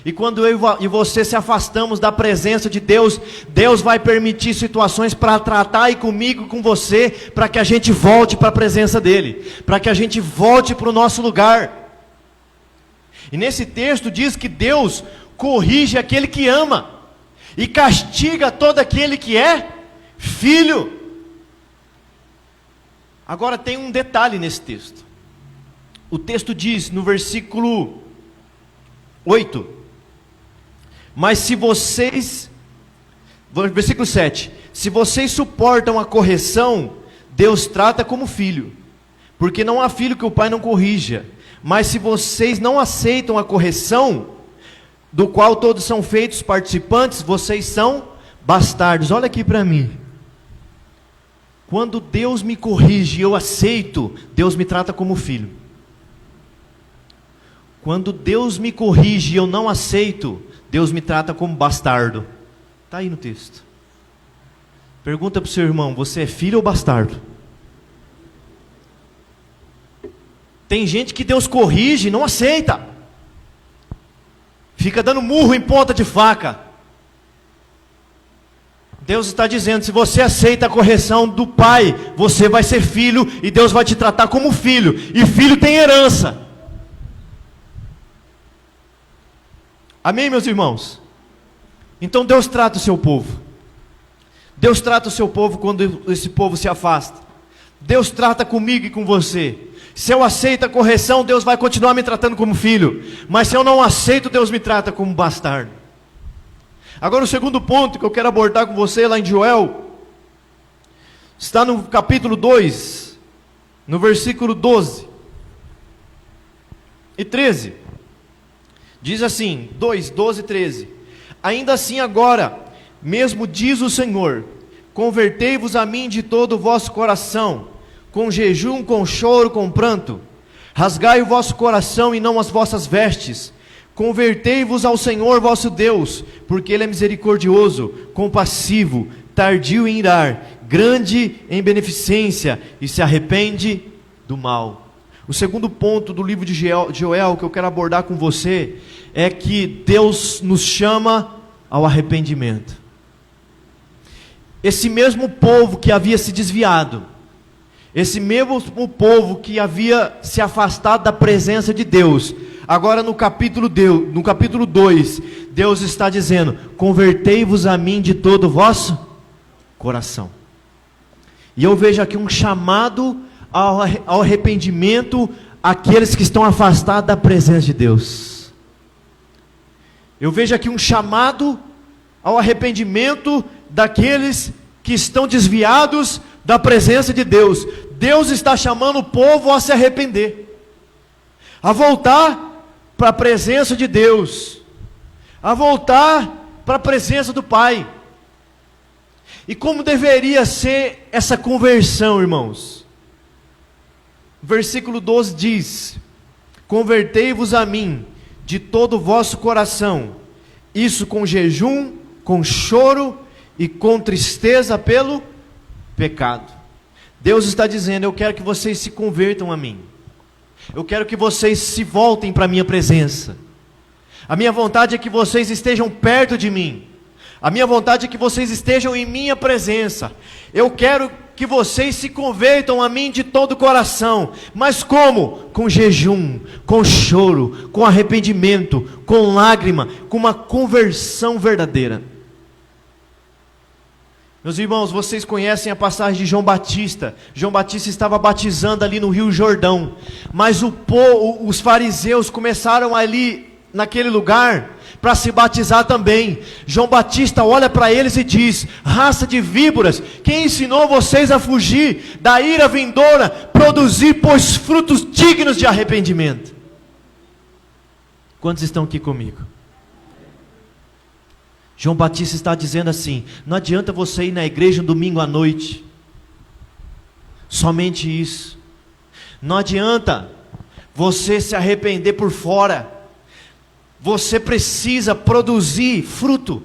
E quando eu e você se afastamos da presença de Deus, Deus vai permitir situações para tratar aí comigo e com você, para que a gente volte para a presença dEle, para que a gente volte para o nosso lugar. E nesse texto diz que Deus corrige aquele que ama, e castiga todo aquele que é filho. Agora tem um detalhe nesse texto. O texto diz no versículo 8, mas se vocês, versículo 7, se vocês suportam a correção, Deus trata como filho, porque não há filho que o pai não corrija. Mas se vocês não aceitam a correção, do qual todos são feitos participantes, vocês são bastardos. Olha aqui para mim. Quando Deus me corrige e eu aceito, Deus me trata como filho. Quando Deus me corrige e eu não aceito, Deus me trata como bastardo. Está aí no texto. Pergunta para o seu irmão: você é filho ou bastardo? Tem gente que Deus corrige e não aceita. Fica dando murro em ponta de faca. Deus está dizendo: se você aceita a correção do pai, você vai ser filho e Deus vai te tratar como filho. E filho tem herança. Amém, meus irmãos? Então Deus trata o seu povo. Deus trata o seu povo quando esse povo se afasta. Deus trata comigo e com você. Se eu aceito a correção, Deus vai continuar me tratando como filho. Mas se eu não aceito, Deus me trata como bastardo. Agora o segundo ponto que eu quero abordar com você lá em Joel, está no capítulo 2, no versículo 12 e 13. Diz assim, 2, 12 e 13. Ainda assim agora, mesmo diz o Senhor, convertei-vos a mim de todo o vosso coração, com jejum, com choro, com pranto. Rasgai o vosso coração e não as vossas vestes. Convertei-vos ao Senhor vosso Deus, porque Ele é misericordioso, compassivo, tardio em irar, grande em beneficência, e se arrepende do mal. O segundo ponto do livro de Joel que eu quero abordar com você é que Deus nos chama ao arrependimento. Esse mesmo povo que havia se desviado, esse mesmo povo que havia se afastado da presença de Deus, agora no capítulo 2, Deus está dizendo: convertei-vos a mim de todo o vosso coração. E eu vejo aqui um chamado ao arrependimento àqueles que estão afastados da presença de Deus. Eu vejo aqui um chamado ao arrependimento daqueles que estão desviados da presença de Deus. Deus está chamando o povo a se arrepender, a voltar para a presença de Deus, a voltar para a presença do Pai. E como deveria ser essa conversão, irmãos? Versículo 12 diz: convertei-vos a mim de todo o vosso coração, isso com jejum, com choro e com tristeza pelo pecado. Deus está dizendo: eu quero que vocês se convertam a mim. Eu quero que vocês se voltem para a minha presença. A minha vontade é que vocês estejam perto de mim. A minha vontade é que vocês estejam em minha presença. Eu quero que vocês se convertam a mim de todo o coração. Mas como? Com jejum, com choro, com arrependimento, com lágrima, com uma conversão verdadeira. Meus irmãos, vocês conhecem a passagem de João Batista. João Batista estava batizando ali no Rio Jordão, mas os fariseus começaram ali naquele lugar para se batizar também. João Batista olha para eles e diz: raça de víboras, quem ensinou vocês a fugir da ira vindoura? Produzir, pois, frutos dignos de arrependimento. Quantos estão aqui comigo? João Batista está dizendo assim: não adianta você ir na igreja no domingo à noite, somente isso. Não adianta você se arrepender por fora. Você precisa produzir fruto.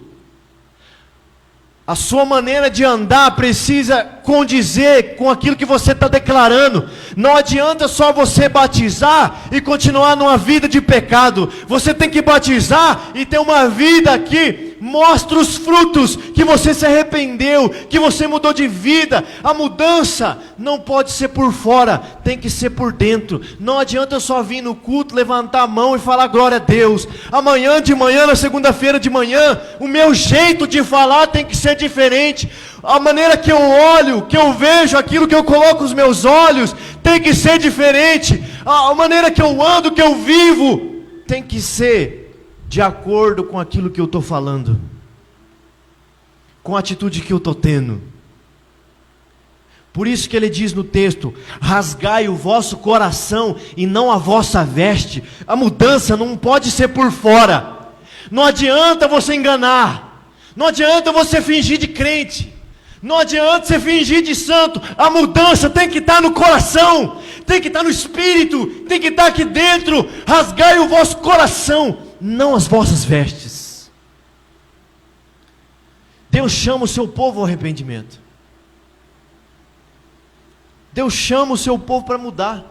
A sua maneira de andar precisa condizer com aquilo que você está declarando. Não adianta só você batizar e continuar numa vida de pecado. Você tem que batizar e ter uma vida que mostra os frutos, que você se arrependeu, que você mudou de vida. A mudança não pode ser por fora, tem que ser por dentro. Não adianta só vir no culto, levantar a mão e falar glória a Deus. Amanhã de manhã, na segunda-feira de manhã, o meu jeito de falar tem que ser diferente. A maneira que eu olho, que eu vejo, aquilo que eu coloco os meus olhos, tem que ser diferente. A maneira que eu ando, que eu vivo, tem que ser de acordo com aquilo que eu estou falando, com a atitude que eu estou tendo. Por isso que ele diz no texto: rasgai o vosso coração e não a vossa veste. A mudança não pode ser por fora. Não adianta você enganar, não adianta você fingir de crente, não adianta você fingir de santo. A mudança tem que estar no coração, tem que estar no espírito, tem que estar aqui dentro. Rasgai o vosso coração, não as vossas vestes. Deus chama o seu povo ao arrependimento. Deus chama o seu povo para mudar,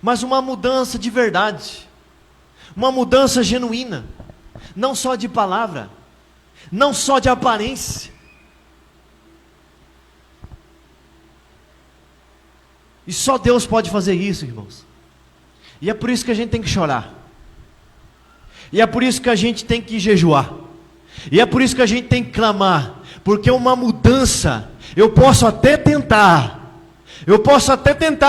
mas uma mudança de verdade, uma mudança genuína, não só de palavra, não só de aparência. E só Deus pode fazer isso, irmãos. E é por isso que a gente tem que chorar. E é por isso que a gente tem que jejuar. E é por isso que a gente tem que clamar. Porque uma mudança, eu posso até tentar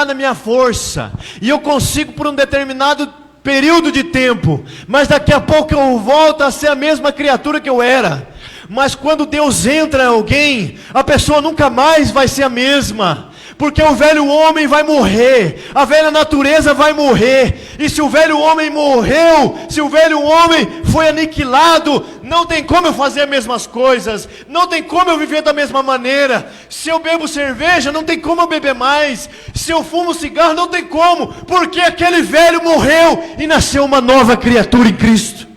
na minha força, e eu consigo por um determinado período de tempo, mas daqui a pouco eu volto a ser a mesma criatura que eu era. Mas quando Deus entra em alguém, a pessoa nunca mais vai ser a mesma. Porque o velho homem vai morrer, a velha natureza vai morrer. E se o velho homem morreu, se o velho homem foi aniquilado, não tem como eu fazer as mesmas coisas, não tem como eu viver da mesma maneira. Se eu bebo cerveja, não tem como eu beber mais. Se eu fumo cigarro, não tem como, porque aquele velho morreu e nasceu uma nova criatura em Cristo.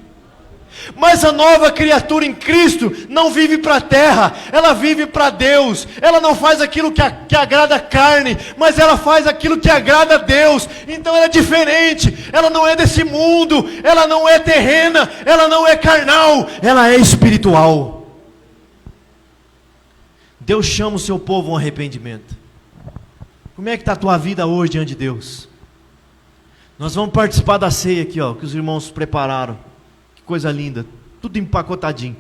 Mas a nova criatura em Cristo não vive para a terra, ela vive para Deus. Ela não faz aquilo que agrada a carne, mas ela faz aquilo que agrada a Deus. Então ela é diferente, ela não é desse mundo, ela não é terrena, ela não é carnal, ela é espiritual. Deus chama o seu povo a um arrependimento. Como é que está a tua vida hoje diante de Deus? Nós vamos participar da ceia aqui, ó, que os irmãos prepararam. Coisa linda, tudo empacotadinho.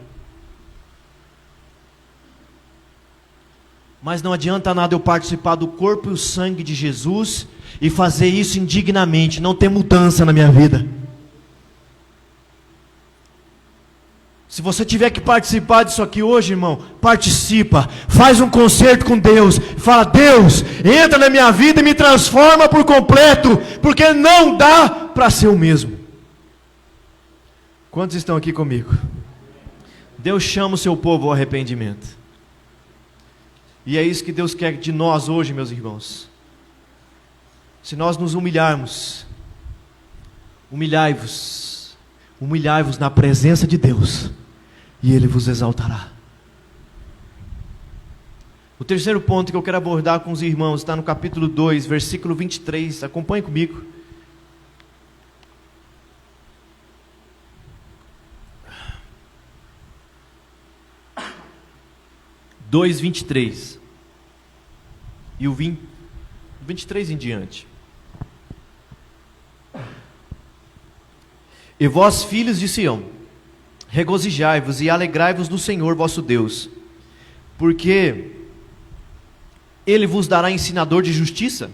Mas não adianta nada eu participar do corpo e o sangue de Jesus e fazer isso indignamente, não ter mudança na minha vida. Se você tiver que participar disso aqui hoje, irmão, participa, faz um concerto com Deus, fala: Deus, entra na minha vida e me transforma por completo, porque não dá para ser o mesmo. Quantos estão aqui comigo? Deus chama o seu povo ao arrependimento. E é isso que Deus quer de nós hoje, meus irmãos. Se nós nos humilharmos, humilhai-vos na presença de Deus, e Ele vos exaltará. O terceiro ponto que eu quero abordar com os irmãos está no capítulo 2, versículo 23. Acompanhe comigo. 2:23. e o 23 em diante. E vós, filhos de Sião, regozijai-vos e alegrai-vos no Senhor vosso Deus, porque Ele vos dará ensinador de justiça,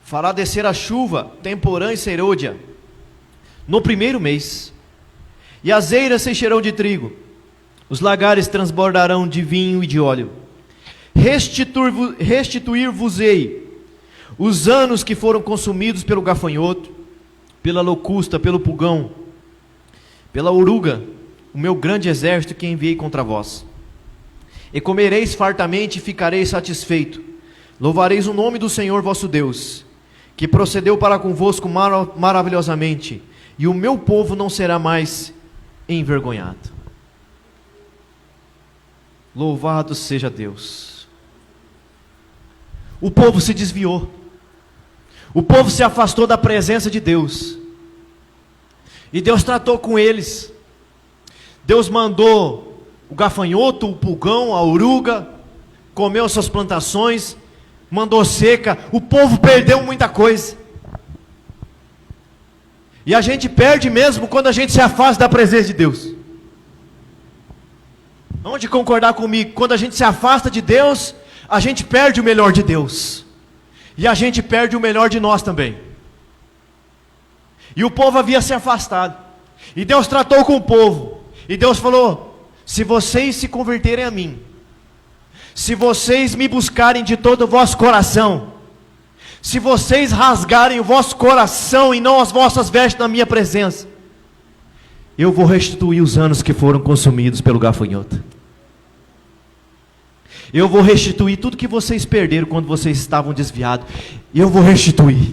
fará descer a chuva, temporã e serôdia, no primeiro mês, e as eiras se encherão de trigo, os lagares transbordarão de vinho e de óleo. Restituir-vos-ei os anos que foram consumidos pelo gafanhoto, pela locusta, pelo pulgão, pela oruga, o meu grande exército que enviei contra vós. E comereis fartamente e ficareis satisfeito. Louvareis o nome do Senhor vosso Deus, que procedeu para convosco maravilhosamente, e o meu povo não será mais envergonhado. Louvado seja Deus. O povo se desviou. O povo se afastou da presença de Deus. E Deus tratou com eles. Deus mandou o gafanhoto, o pulgão, a oruga, comeu suas plantações, mandou seca. O povo perdeu muita coisa. E a gente perde mesmo quando a gente se afasta da presença de Deus. Vamos de concordar comigo? Quando a gente se afasta de Deus, a gente perde o melhor de Deus. E a gente perde o melhor de nós também. E o povo havia se afastado. E Deus tratou com o povo. E Deus falou: se vocês se converterem a mim, se vocês me buscarem de todo o vosso coração, se vocês rasgarem o vosso coração e não as vossas vestes na minha presença, eu vou restituir os anos que foram consumidos pelo gafanhoto. Eu vou restituir tudo que vocês perderam quando vocês estavam desviados. Eu vou restituir.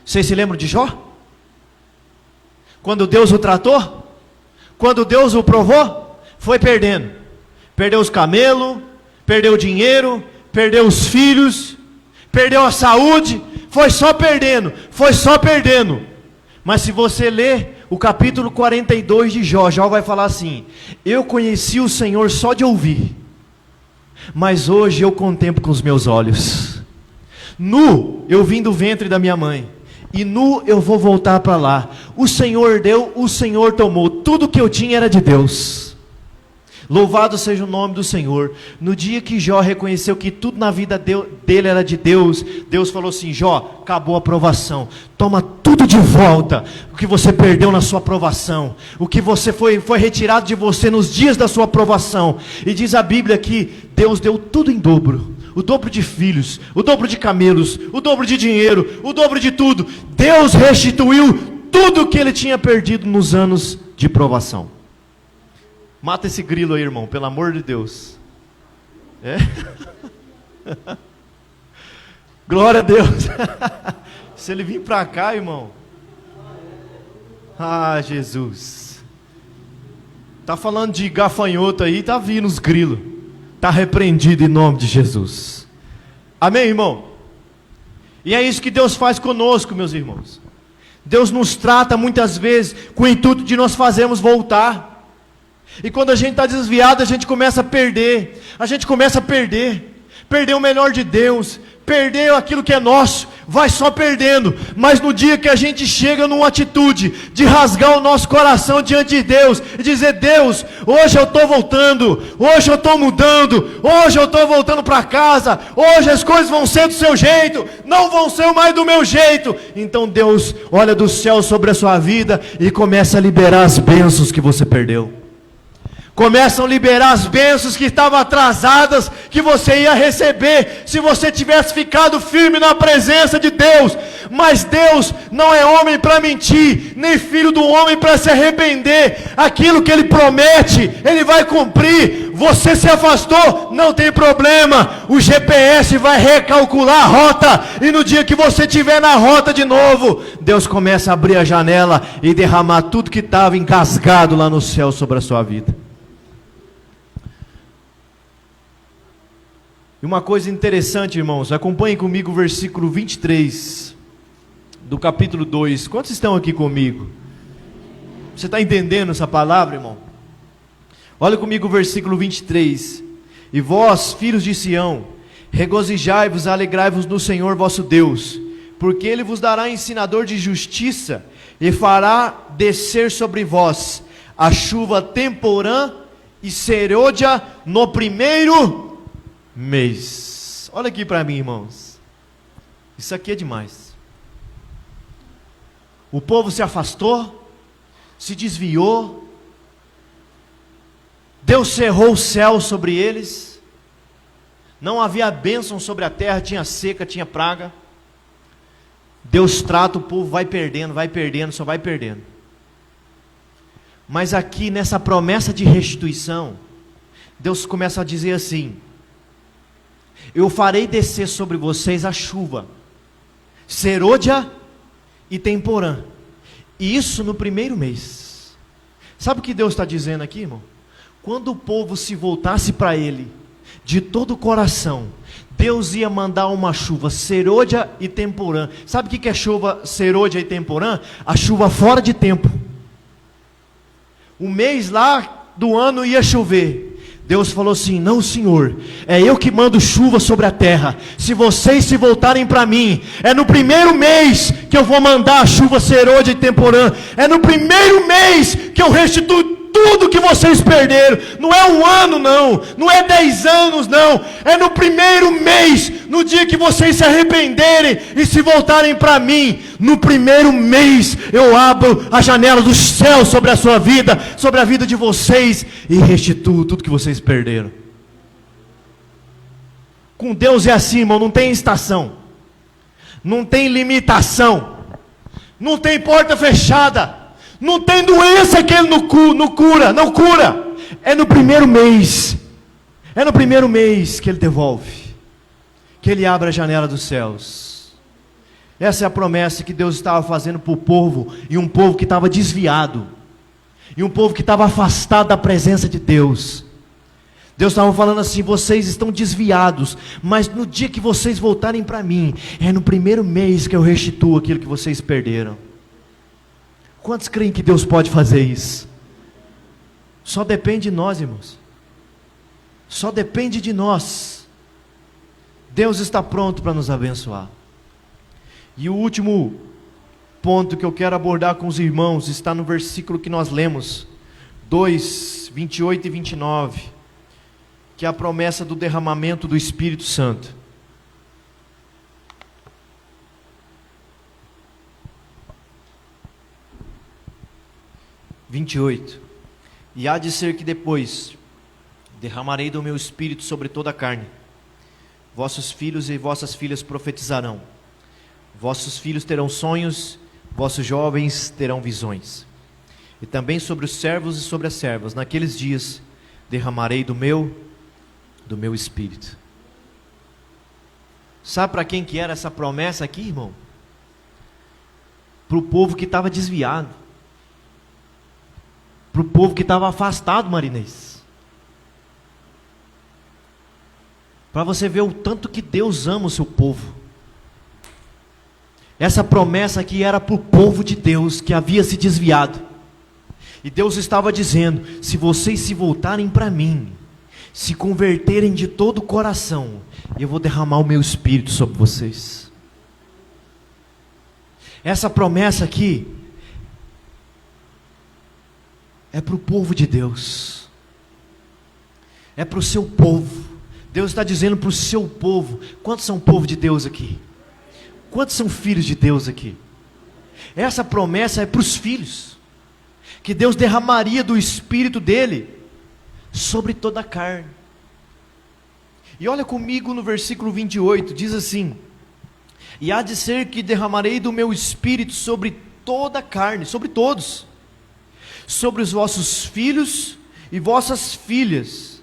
Vocês se lembram de Jó? Quando Deus o tratou, quando Deus o provou, foi perdendo. Perdeu os camelos, perdeu o dinheiro, perdeu os filhos, perdeu a saúde. Foi só perdendo, foi só perdendo. Mas se você ler o capítulo 42 de Jó, Jó vai falar assim: eu conheci o Senhor só de ouvir, mas hoje eu contemplo com os meus olhos. Nu eu vim do ventre da minha mãe, e nu eu vou voltar para lá. O Senhor deu, o Senhor tomou. Tudo que eu tinha era de Deus. Louvado seja o nome do Senhor. No dia que Jó reconheceu que tudo na vida dele era de Deus, Deus falou assim: Jó, acabou a provação, toma tudo de volta, o que você perdeu na sua provação, o que você foi retirado de você nos dias da sua provação. E diz a Bíblia que Deus deu tudo em dobro, o dobro de filhos, o dobro de camelos, o dobro de dinheiro, o dobro de tudo. Deus restituiu tudo que ele tinha perdido nos anos de provação. Mata esse grilo aí, irmão, pelo amor de Deus. É? Glória a Deus. Se ele vir para cá, irmão. Ah, Jesus. Tá falando de gafanhoto aí, tá vindo os grilos. Tá repreendido em nome de Jesus. Amém, irmão? E é isso que Deus faz conosco, meus irmãos. Deus nos trata muitas vezes com o intuito de nós fazermos voltar. E quando a gente está desviado, a gente começa a perder. A gente começa a perder o melhor de Deus, perder aquilo que é nosso, vai só perdendo. Mas no dia que a gente chega numa atitude de rasgar o nosso coração diante de Deus e dizer: Deus, hoje eu estou voltando, hoje eu estou mudando, hoje eu estou voltando para casa, hoje as coisas vão ser do seu jeito, não vão ser mais do meu jeito. Então Deus olha do céu sobre a sua vida e começa a liberar as bênçãos que você perdeu. Começam a liberar as bênçãos que estavam atrasadas, que você ia receber, se você tivesse ficado firme na presença de Deus. Mas Deus não é homem para mentir, nem filho do homem para se arrepender. Aquilo que Ele promete, Ele vai cumprir. Você se afastou, não tem problema, o GPS vai recalcular a rota, e no dia que você estiver na rota de novo, Deus começa a abrir a janela e derramar tudo que estava encascado lá no céu sobre a sua vida. E uma coisa interessante, irmãos, acompanhem comigo o versículo 23 do capítulo 2. Quantos estão aqui comigo? Você está entendendo essa palavra, irmão? Olha comigo o versículo 23. E vós, filhos de Sião, regozijai-vos, alegrai-vos no Senhor vosso Deus, porque Ele vos dará ensinador de justiça, e fará descer sobre vós a chuva temporã e serôdia no primeiro mês. Olha aqui para mim, irmãos. Isso aqui é demais. O povo se afastou, se desviou, Deus cerrou o céu sobre eles, não havia bênção sobre a terra, tinha seca, tinha praga. Deus trata o povo, vai perdendo, só vai perdendo. Mas aqui nessa promessa de restituição, Deus começa a dizer assim: eu farei descer sobre vocês a chuva, serôdia e temporã, e isso no primeiro mês. Sabe o que Deus está dizendo aqui, irmão? Quando o povo se voltasse para Ele, de todo o coração, Deus ia mandar uma chuva, serôdia e temporã. Sabe o que é chuva, serôdia e temporã? A chuva fora de tempo. O mês lá do ano ia chover. Deus falou assim: não, Senhor, é eu que mando chuva sobre a terra. Se vocês se voltarem para mim, é no primeiro mês que eu vou mandar a chuva, serôdia e temporã. É no primeiro mês que eu restituo tudo que vocês perderam. Não é um ano, não é 10 anos, não. É no primeiro mês, no dia que vocês se arrependerem e se voltarem para mim. No primeiro mês eu abro a janela do céu sobre a sua vida, sobre a vida de vocês, e restituo tudo que vocês perderam. Com Deus é assim, irmão, não tem estação, não tem limitação, não tem porta fechada, não tem doença que Ele não cura. É no primeiro mês. É no primeiro mês que Ele devolve, que Ele abre a janela dos céus. Essa é a promessa que Deus estava fazendo para o povo, e um povo que estava desviado, e um povo que estava afastado da presença de Deus. Deus estava falando assim: vocês estão desviados, mas no dia que vocês voltarem para mim, é no primeiro mês que eu restituo aquilo que vocês perderam. Quantos creem que Deus pode fazer isso? Só depende de nós, irmãos. Só depende de nós. Deus está pronto para nos abençoar. E o último ponto que eu quero abordar com os irmãos está no versículo que nós lemos, 2, 28 e 29, que é a promessa do derramamento do Espírito Santo. 28. E há de ser que depois derramarei do meu Espírito sobre toda a carne. Vossos filhos e vossas filhas profetizarão. Vossos filhos terão sonhos, vossos jovens terão visões. E também sobre os servos e sobre as servas, naqueles dias, derramarei do meu Espírito. Sabe para quem que era essa promessa aqui, irmão? Para o povo que estava desviado, para o povo que estava afastado, Marinês. Para você ver o tanto que Deus ama o seu povo. Essa promessa aqui era para o povo de Deus que havia se desviado. E Deus estava dizendo: se vocês se voltarem para mim, se converterem de todo o coração, eu vou derramar o meu Espírito sobre vocês. Essa promessa aqui é para o povo de Deus, é para o seu povo. Deus está dizendo para o seu povo. Quantos são povo de Deus aqui? Quantos são filhos de Deus aqui? Essa promessa é para os filhos, que Deus derramaria do Espírito dele sobre toda a carne. E olha comigo no versículo 28, diz assim: e há de ser que derramarei do meu Espírito sobre toda a carne, sobre todos, sobre os vossos filhos e vossas filhas.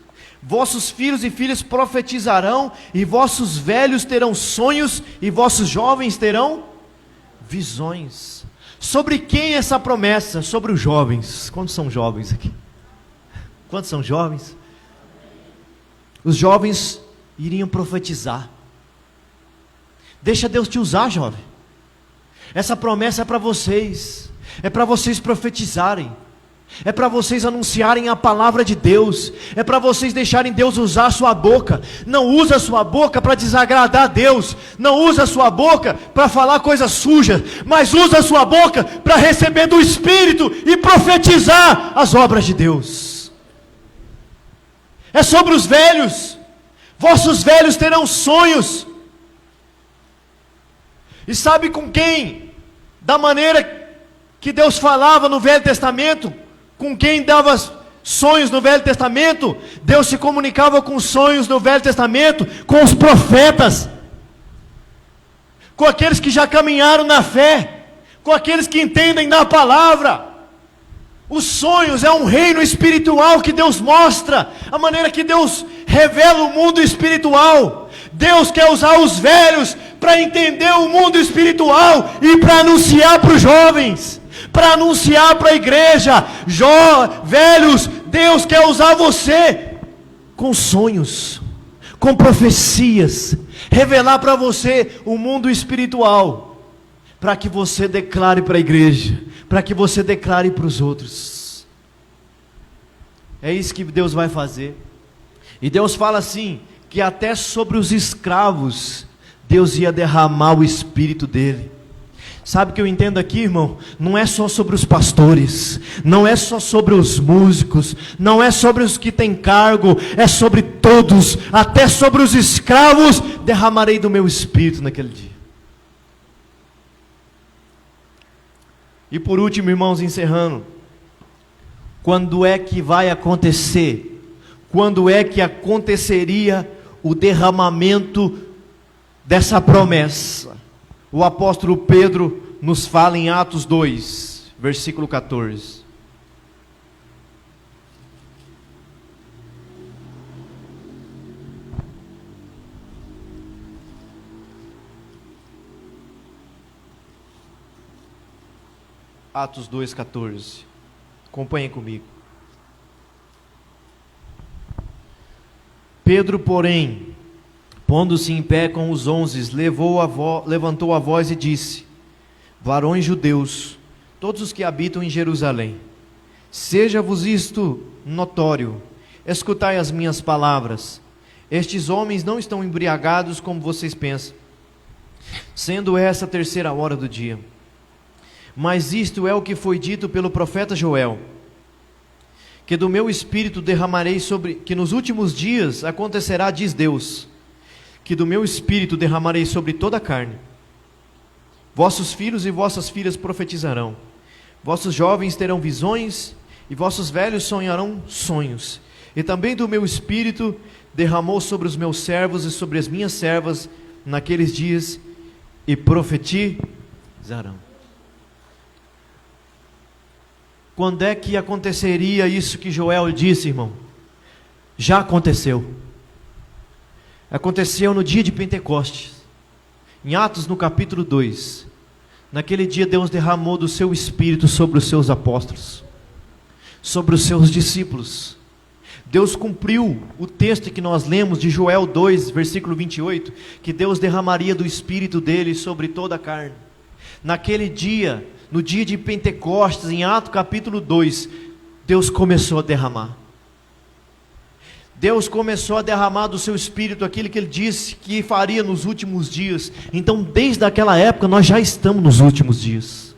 Vossos filhos e filhas profetizarão, e vossos velhos terão sonhos, e vossos jovens terão visões. Sobre quem é essa promessa? Sobre os jovens. Quantos são jovens aqui? Quantos são jovens? Os jovens iriam profetizar. Deixa Deus te usar, jovem. Essa promessa é para vocês. É para vocês profetizarem. É para vocês anunciarem a palavra de Deus. É para vocês deixarem Deus usar a sua boca. Não usa a sua boca para desagradar a Deus. Não usa a sua boca para falar coisas sujas. Mas usa a sua boca para receber do Espírito e profetizar as obras de Deus. É sobre os velhos. Vossos velhos terão sonhos. E sabe com quem? Da maneira que Deus falava no Velho Testamento, com quem dava sonhos no Velho Testamento, Deus se comunicava com sonhos no Velho Testamento, com os profetas, com aqueles que já caminharam na fé, com aqueles que entendem da palavra. Os sonhos é um reino espiritual que Deus mostra, a maneira que Deus revela o mundo espiritual. Deus quer usar os velhos para entender o mundo espiritual e para anunciar para os jovens, para anunciar para a igreja. Velhos, Deus quer usar você com sonhos, com profecias, revelar para você o mundo espiritual, para que você declare para a igreja, para que você declare para os outros. É isso que Deus vai fazer. E Deus fala assim, que até sobre os escravos Deus ia derramar o Espírito dele. Sabe o que eu entendo aqui, irmão? Não é só sobre os pastores, não é só sobre os músicos, não é sobre os que têm cargo, é sobre todos, até sobre os escravos derramarei do meu Espírito naquele dia. E por último, irmãos, encerrando, quando é que vai acontecer? Quando é que aconteceria o derramamento dessa promessa? O apóstolo Pedro nos fala em Atos 2, versículo 14. Atos 2, 14. Acompanhem comigo. Pedro, porém, pondo-se em pé com os 11, levantou a voz e disse: varões judeus, todos os que habitam em Jerusalém, seja-vos isto notório, escutai as minhas palavras. Estes homens não estão embriagados como vocês pensam, sendo essa a 3ª hora do dia. Mas isto é o que foi dito pelo profeta Joel, que do meu Espírito derramarei que nos últimos dias acontecerá, diz Deus, que do meu Espírito derramarei sobre toda a carne. Vossos filhos e vossas filhas profetizarão, vossos jovens terão visões, e vossos velhos sonharão sonhos. E também do meu Espírito derramou sobre os meus servos e sobre as minhas servas naqueles dias, e profetizarão. Quando é que aconteceria isso que Joel disse, irmão? Já aconteceu. Aconteceu no dia de Pentecostes. Em Atos, no capítulo 2. Naquele dia Deus derramou do seu Espírito sobre os seus apóstolos, sobre os seus discípulos. Deus cumpriu o texto que nós lemos de Joel 2, versículo 28, que Deus derramaria do Espírito dele sobre toda a carne. Naquele dia, no dia de Pentecostes, em Atos capítulo 2, Deus começou a derramar. Deus começou a derramar do seu Espírito aquilo que Ele disse que faria nos últimos dias. Então, desde aquela época, nós já estamos nos últimos dias.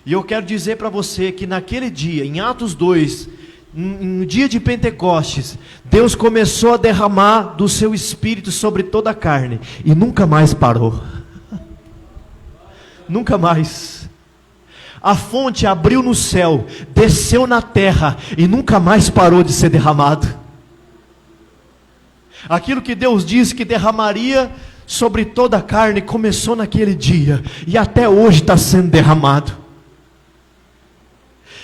E eu quero dizer para você que naquele dia, em Atos 2, no dia de Pentecostes, Deus começou a derramar do seu Espírito sobre toda a carne, e nunca mais parou. Nunca mais. A fonte abriu no céu, desceu na terra e nunca mais parou de ser derramado. Aquilo que Deus disse que derramaria sobre toda a carne começou naquele dia e até hoje está sendo derramado.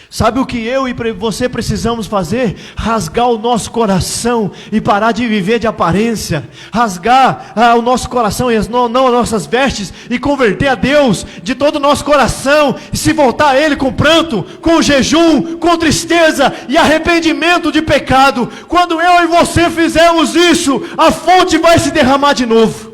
Sabe o que eu e você precisamos fazer? Rasgar o nosso coração e parar de viver de aparência. Rasgar o nosso coração e não as nossas vestes, e converter a Deus de todo o nosso coração, e se voltar a Ele com pranto, com jejum, com tristeza e arrependimento de pecado. Quando eu e você fizermos isso, a fonte vai se derramar de novo.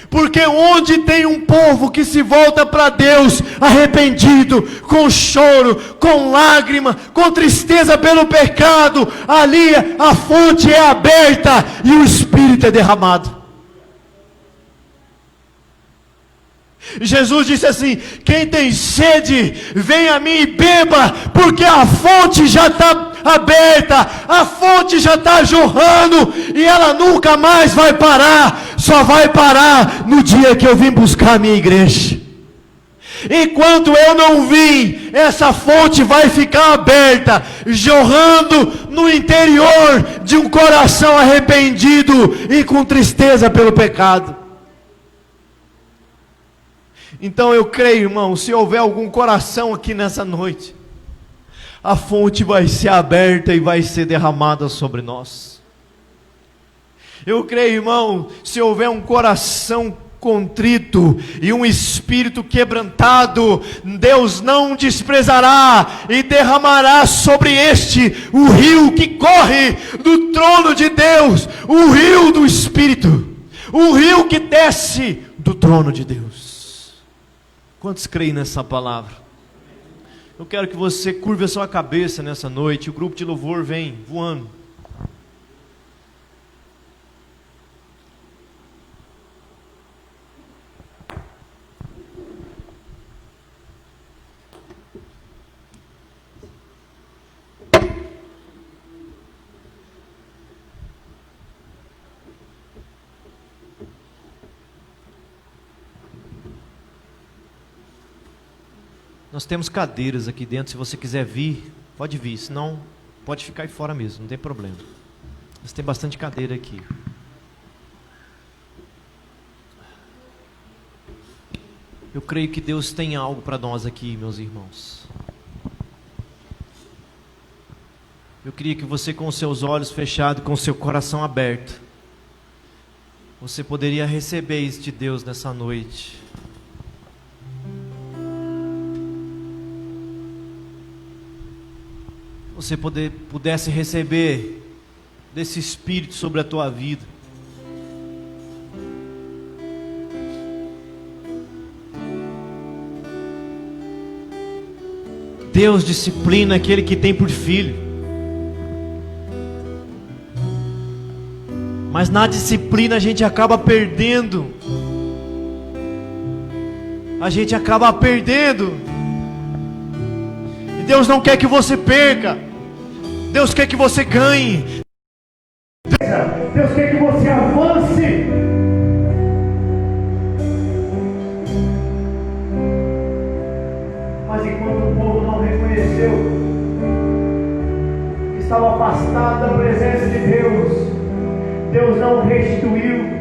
Porque onde tem um povo que se volta para Deus arrependido, com choro, com lágrima, com tristeza pelo pecado, ali a fonte é aberta e o Espírito é derramado. Jesus disse assim: quem tem sede, vem a mim e beba, porque a fonte já está aberta, a fonte já está jorrando, e ela nunca mais vai parar, só vai parar no dia que eu vim buscar a minha igreja. Enquanto eu não vim, essa fonte vai ficar aberta, jorrando no interior de um coração arrependido e com tristeza pelo pecado. Então eu creio, irmão, se houver algum coração aqui nessa noite, a fonte vai ser aberta e vai ser derramada sobre nós. Eu creio, irmão, se houver um coração contrito e um espírito quebrantado, Deus não desprezará e derramará sobre este o rio que corre do trono de Deus, o rio do Espírito, o rio que desce do trono de Deus. Quantos creem nessa palavra? Eu quero que você curve a sua cabeça nessa noite. O grupo de louvor vem voando. Nós temos cadeiras aqui dentro, se você quiser vir, pode vir, senão pode ficar aí fora mesmo, não tem problema. Mas tem bastante cadeira aqui. Eu creio que Deus tem algo para nós aqui, meus irmãos. Eu queria que você, com os seus olhos fechados, com o seu coração aberto, você poderia receber isso de Deus nessa noite. Você pudesse receber desse Espírito sobre a tua vida. Deus disciplina aquele que tem por filho. Mas na disciplina a gente acaba perdendo. A gente acaba perdendo. E Deus não quer que você perca. Deus quer que você ganhe.
Deus quer que você avance. Mas enquanto o povo não reconheceu que estava afastado da presença de Deus, Deus não restituiu.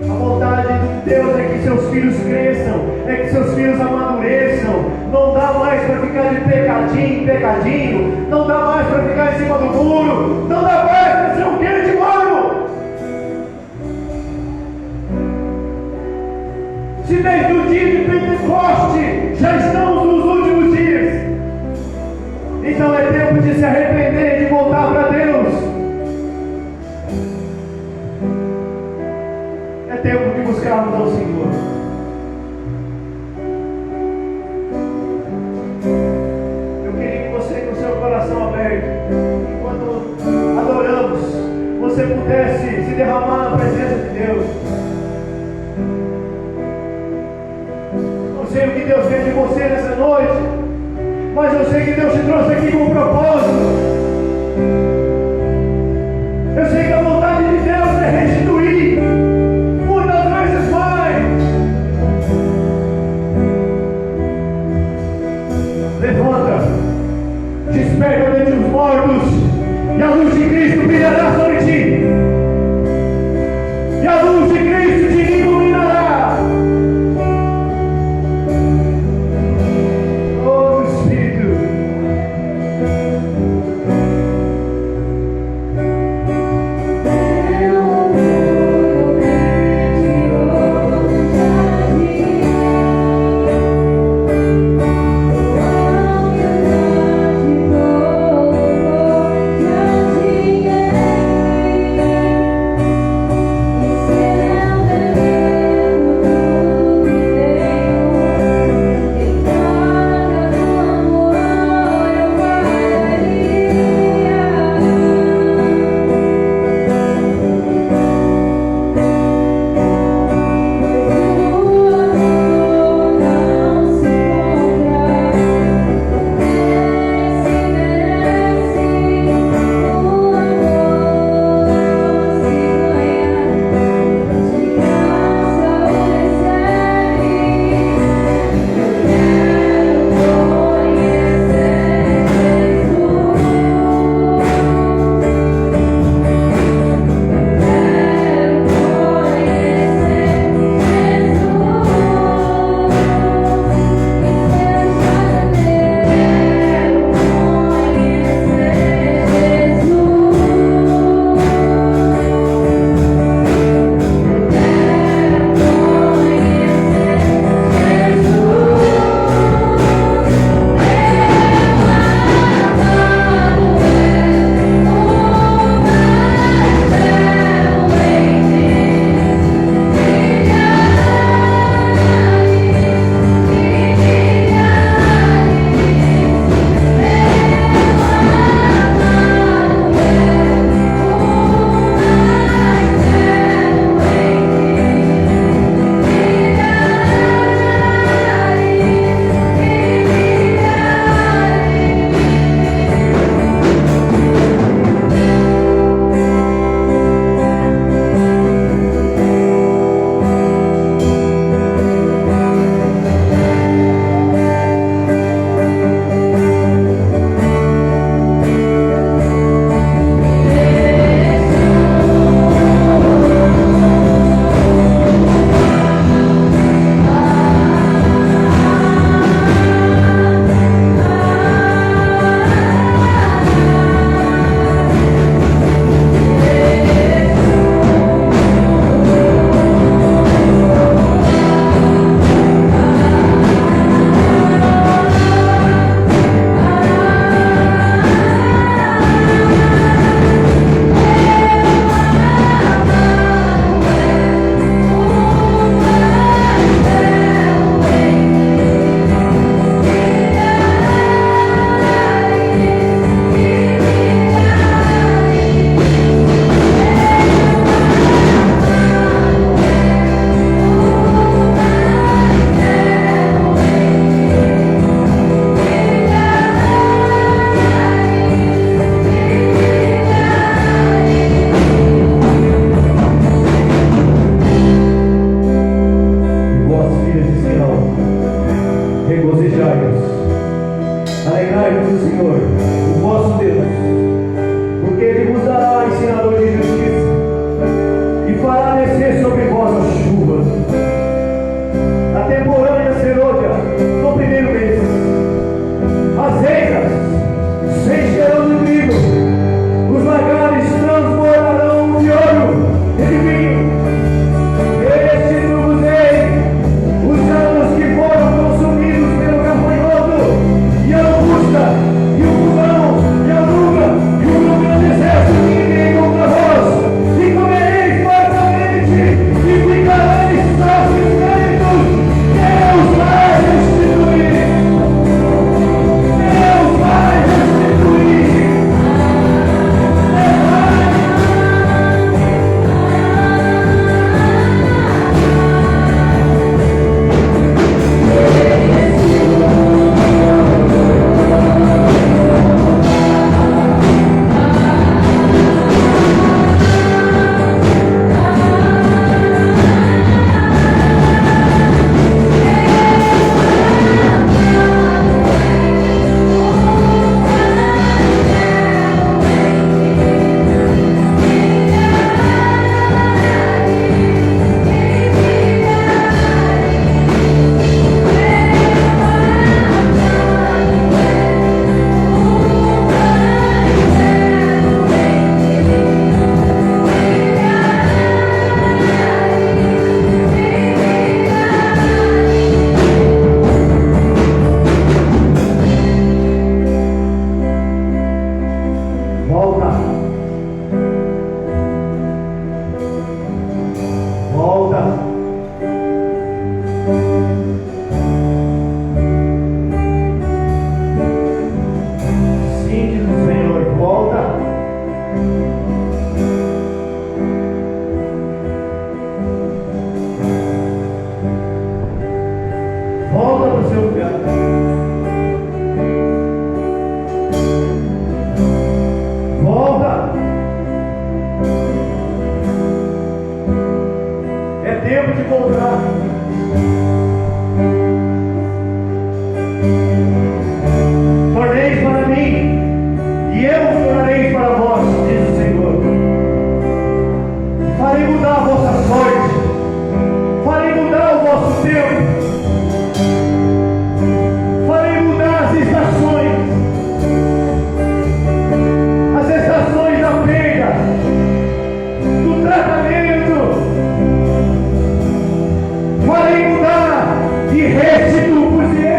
A vontade de Deus é que seus filhos cresçam, é que seus filhos amadureçam. Não dá mais para ficar de pecadinho em pecadinho, não dá mais para ficar em cima do muro, não dá mais para ser um queijo de mano. Se desde o dia de Pentecoste já estamos nos últimos dias, então é tempo de se arrepender, de voltar para Deus. É tempo de buscarmos ao Senhor. Coração aberto, enquanto adoramos, você pudesse se derramar na presença de Deus. Não sei o que Deus fez de você nessa noite, mas eu sei que Deus te trouxe aqui com um propósito. Eu sei que a vontade de Deus é restituir muitas vezes mais. Levanta, desperta dentre os mortos, e a luz de Cristo brilhará sobre ti, e a luz de Cristo te iluminará. Oh Espírito, encontrar. Tornei para mim, e eu tornarei para vós, diz o Senhor. Farei mudar a vossa sorte, farei mudar o vosso tempo, farei mudar as estações da perda, do tratamento, farei mudar e restituir-vos-ei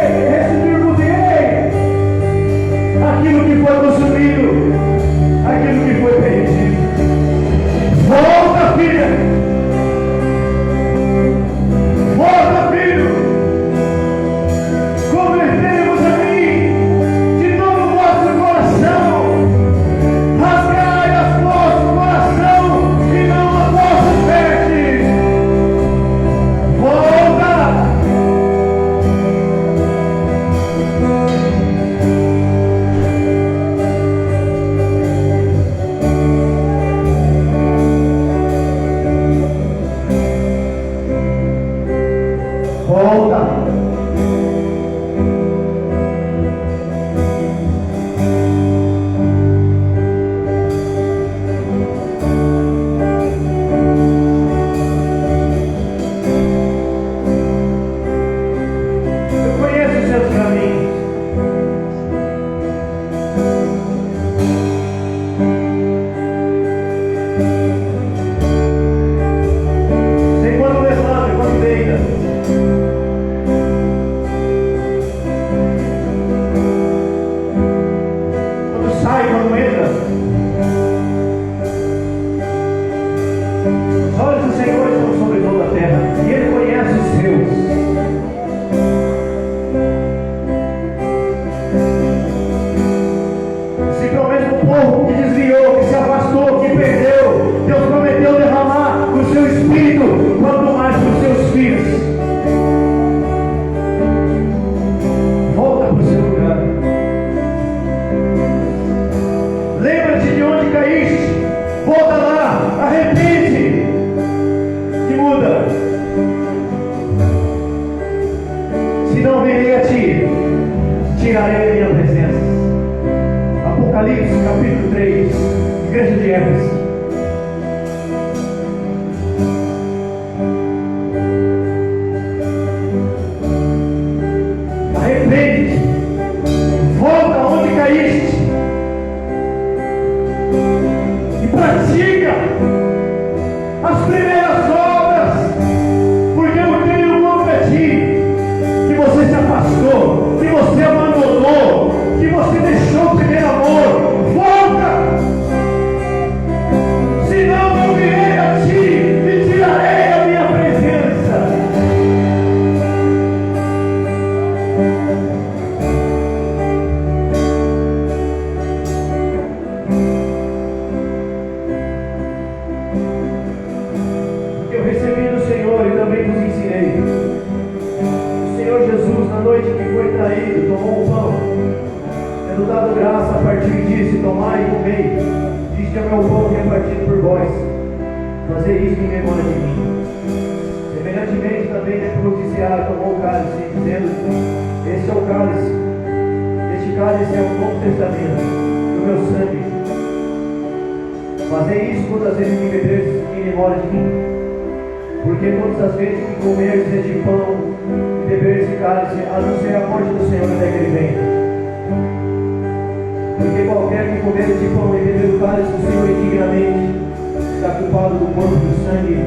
aquilo que foi consumido, aquilo que foi perdido. Volta, filha! Volta, filho! Convertei-vos a mim de todo o vosso coração. Rasgai as vosso coração e não as vossas vestes. Volta! Volta! Eu conheço os seus caminhos. Sei quando levanta e quando deita. Quando sai, quando entra. Os olhos do Senhor estão sobre toda a terra e Ele conhece os seus. Se pelo menos o povo que desviou, que se afastou, que perdeu, Deus prometeu derramar o seu Espírito, quanto mais para os seus filhos. Volta para o seu lugar. Lembra-te de onde caíste. Volta lá, arrepende e muda. Se não virei a ti, tirarei a minha presença. Apocalipse capítulo 3, igreja de Éfeso. Arrepende-te, volta onde caíste e pratica as primeiras obras, porque eu tenho contra ti que você se afastou, que você abandonou, que você deixou o primeiro amor. Volta! Senão eu virei a ti e tirarei a minha presença. Eu recebi do Senhor e também vos ensinei. O Senhor Jesus, na noite que foi traído, tomou um pão, tendo dado graça a partir disso, tomai e comei. Isto é o meu pão repartido por vós. Fazer isto em memória de mim. Semelhantemente também, depois de cear, tomou o cálice, dizendo: este é o cálice. Este cálice é o Novo Testamento do meu sangue. Fazei isso todas as vezes que beberes em memória de mim. Porque todas as vezes que comeres este pão e beberes esse cálice, anunciarei a morte do Senhor até que Ele venha. Porque qualquer que comer este pão e beber o cálice do Senhor indignamente está culpado do corpo e do sangue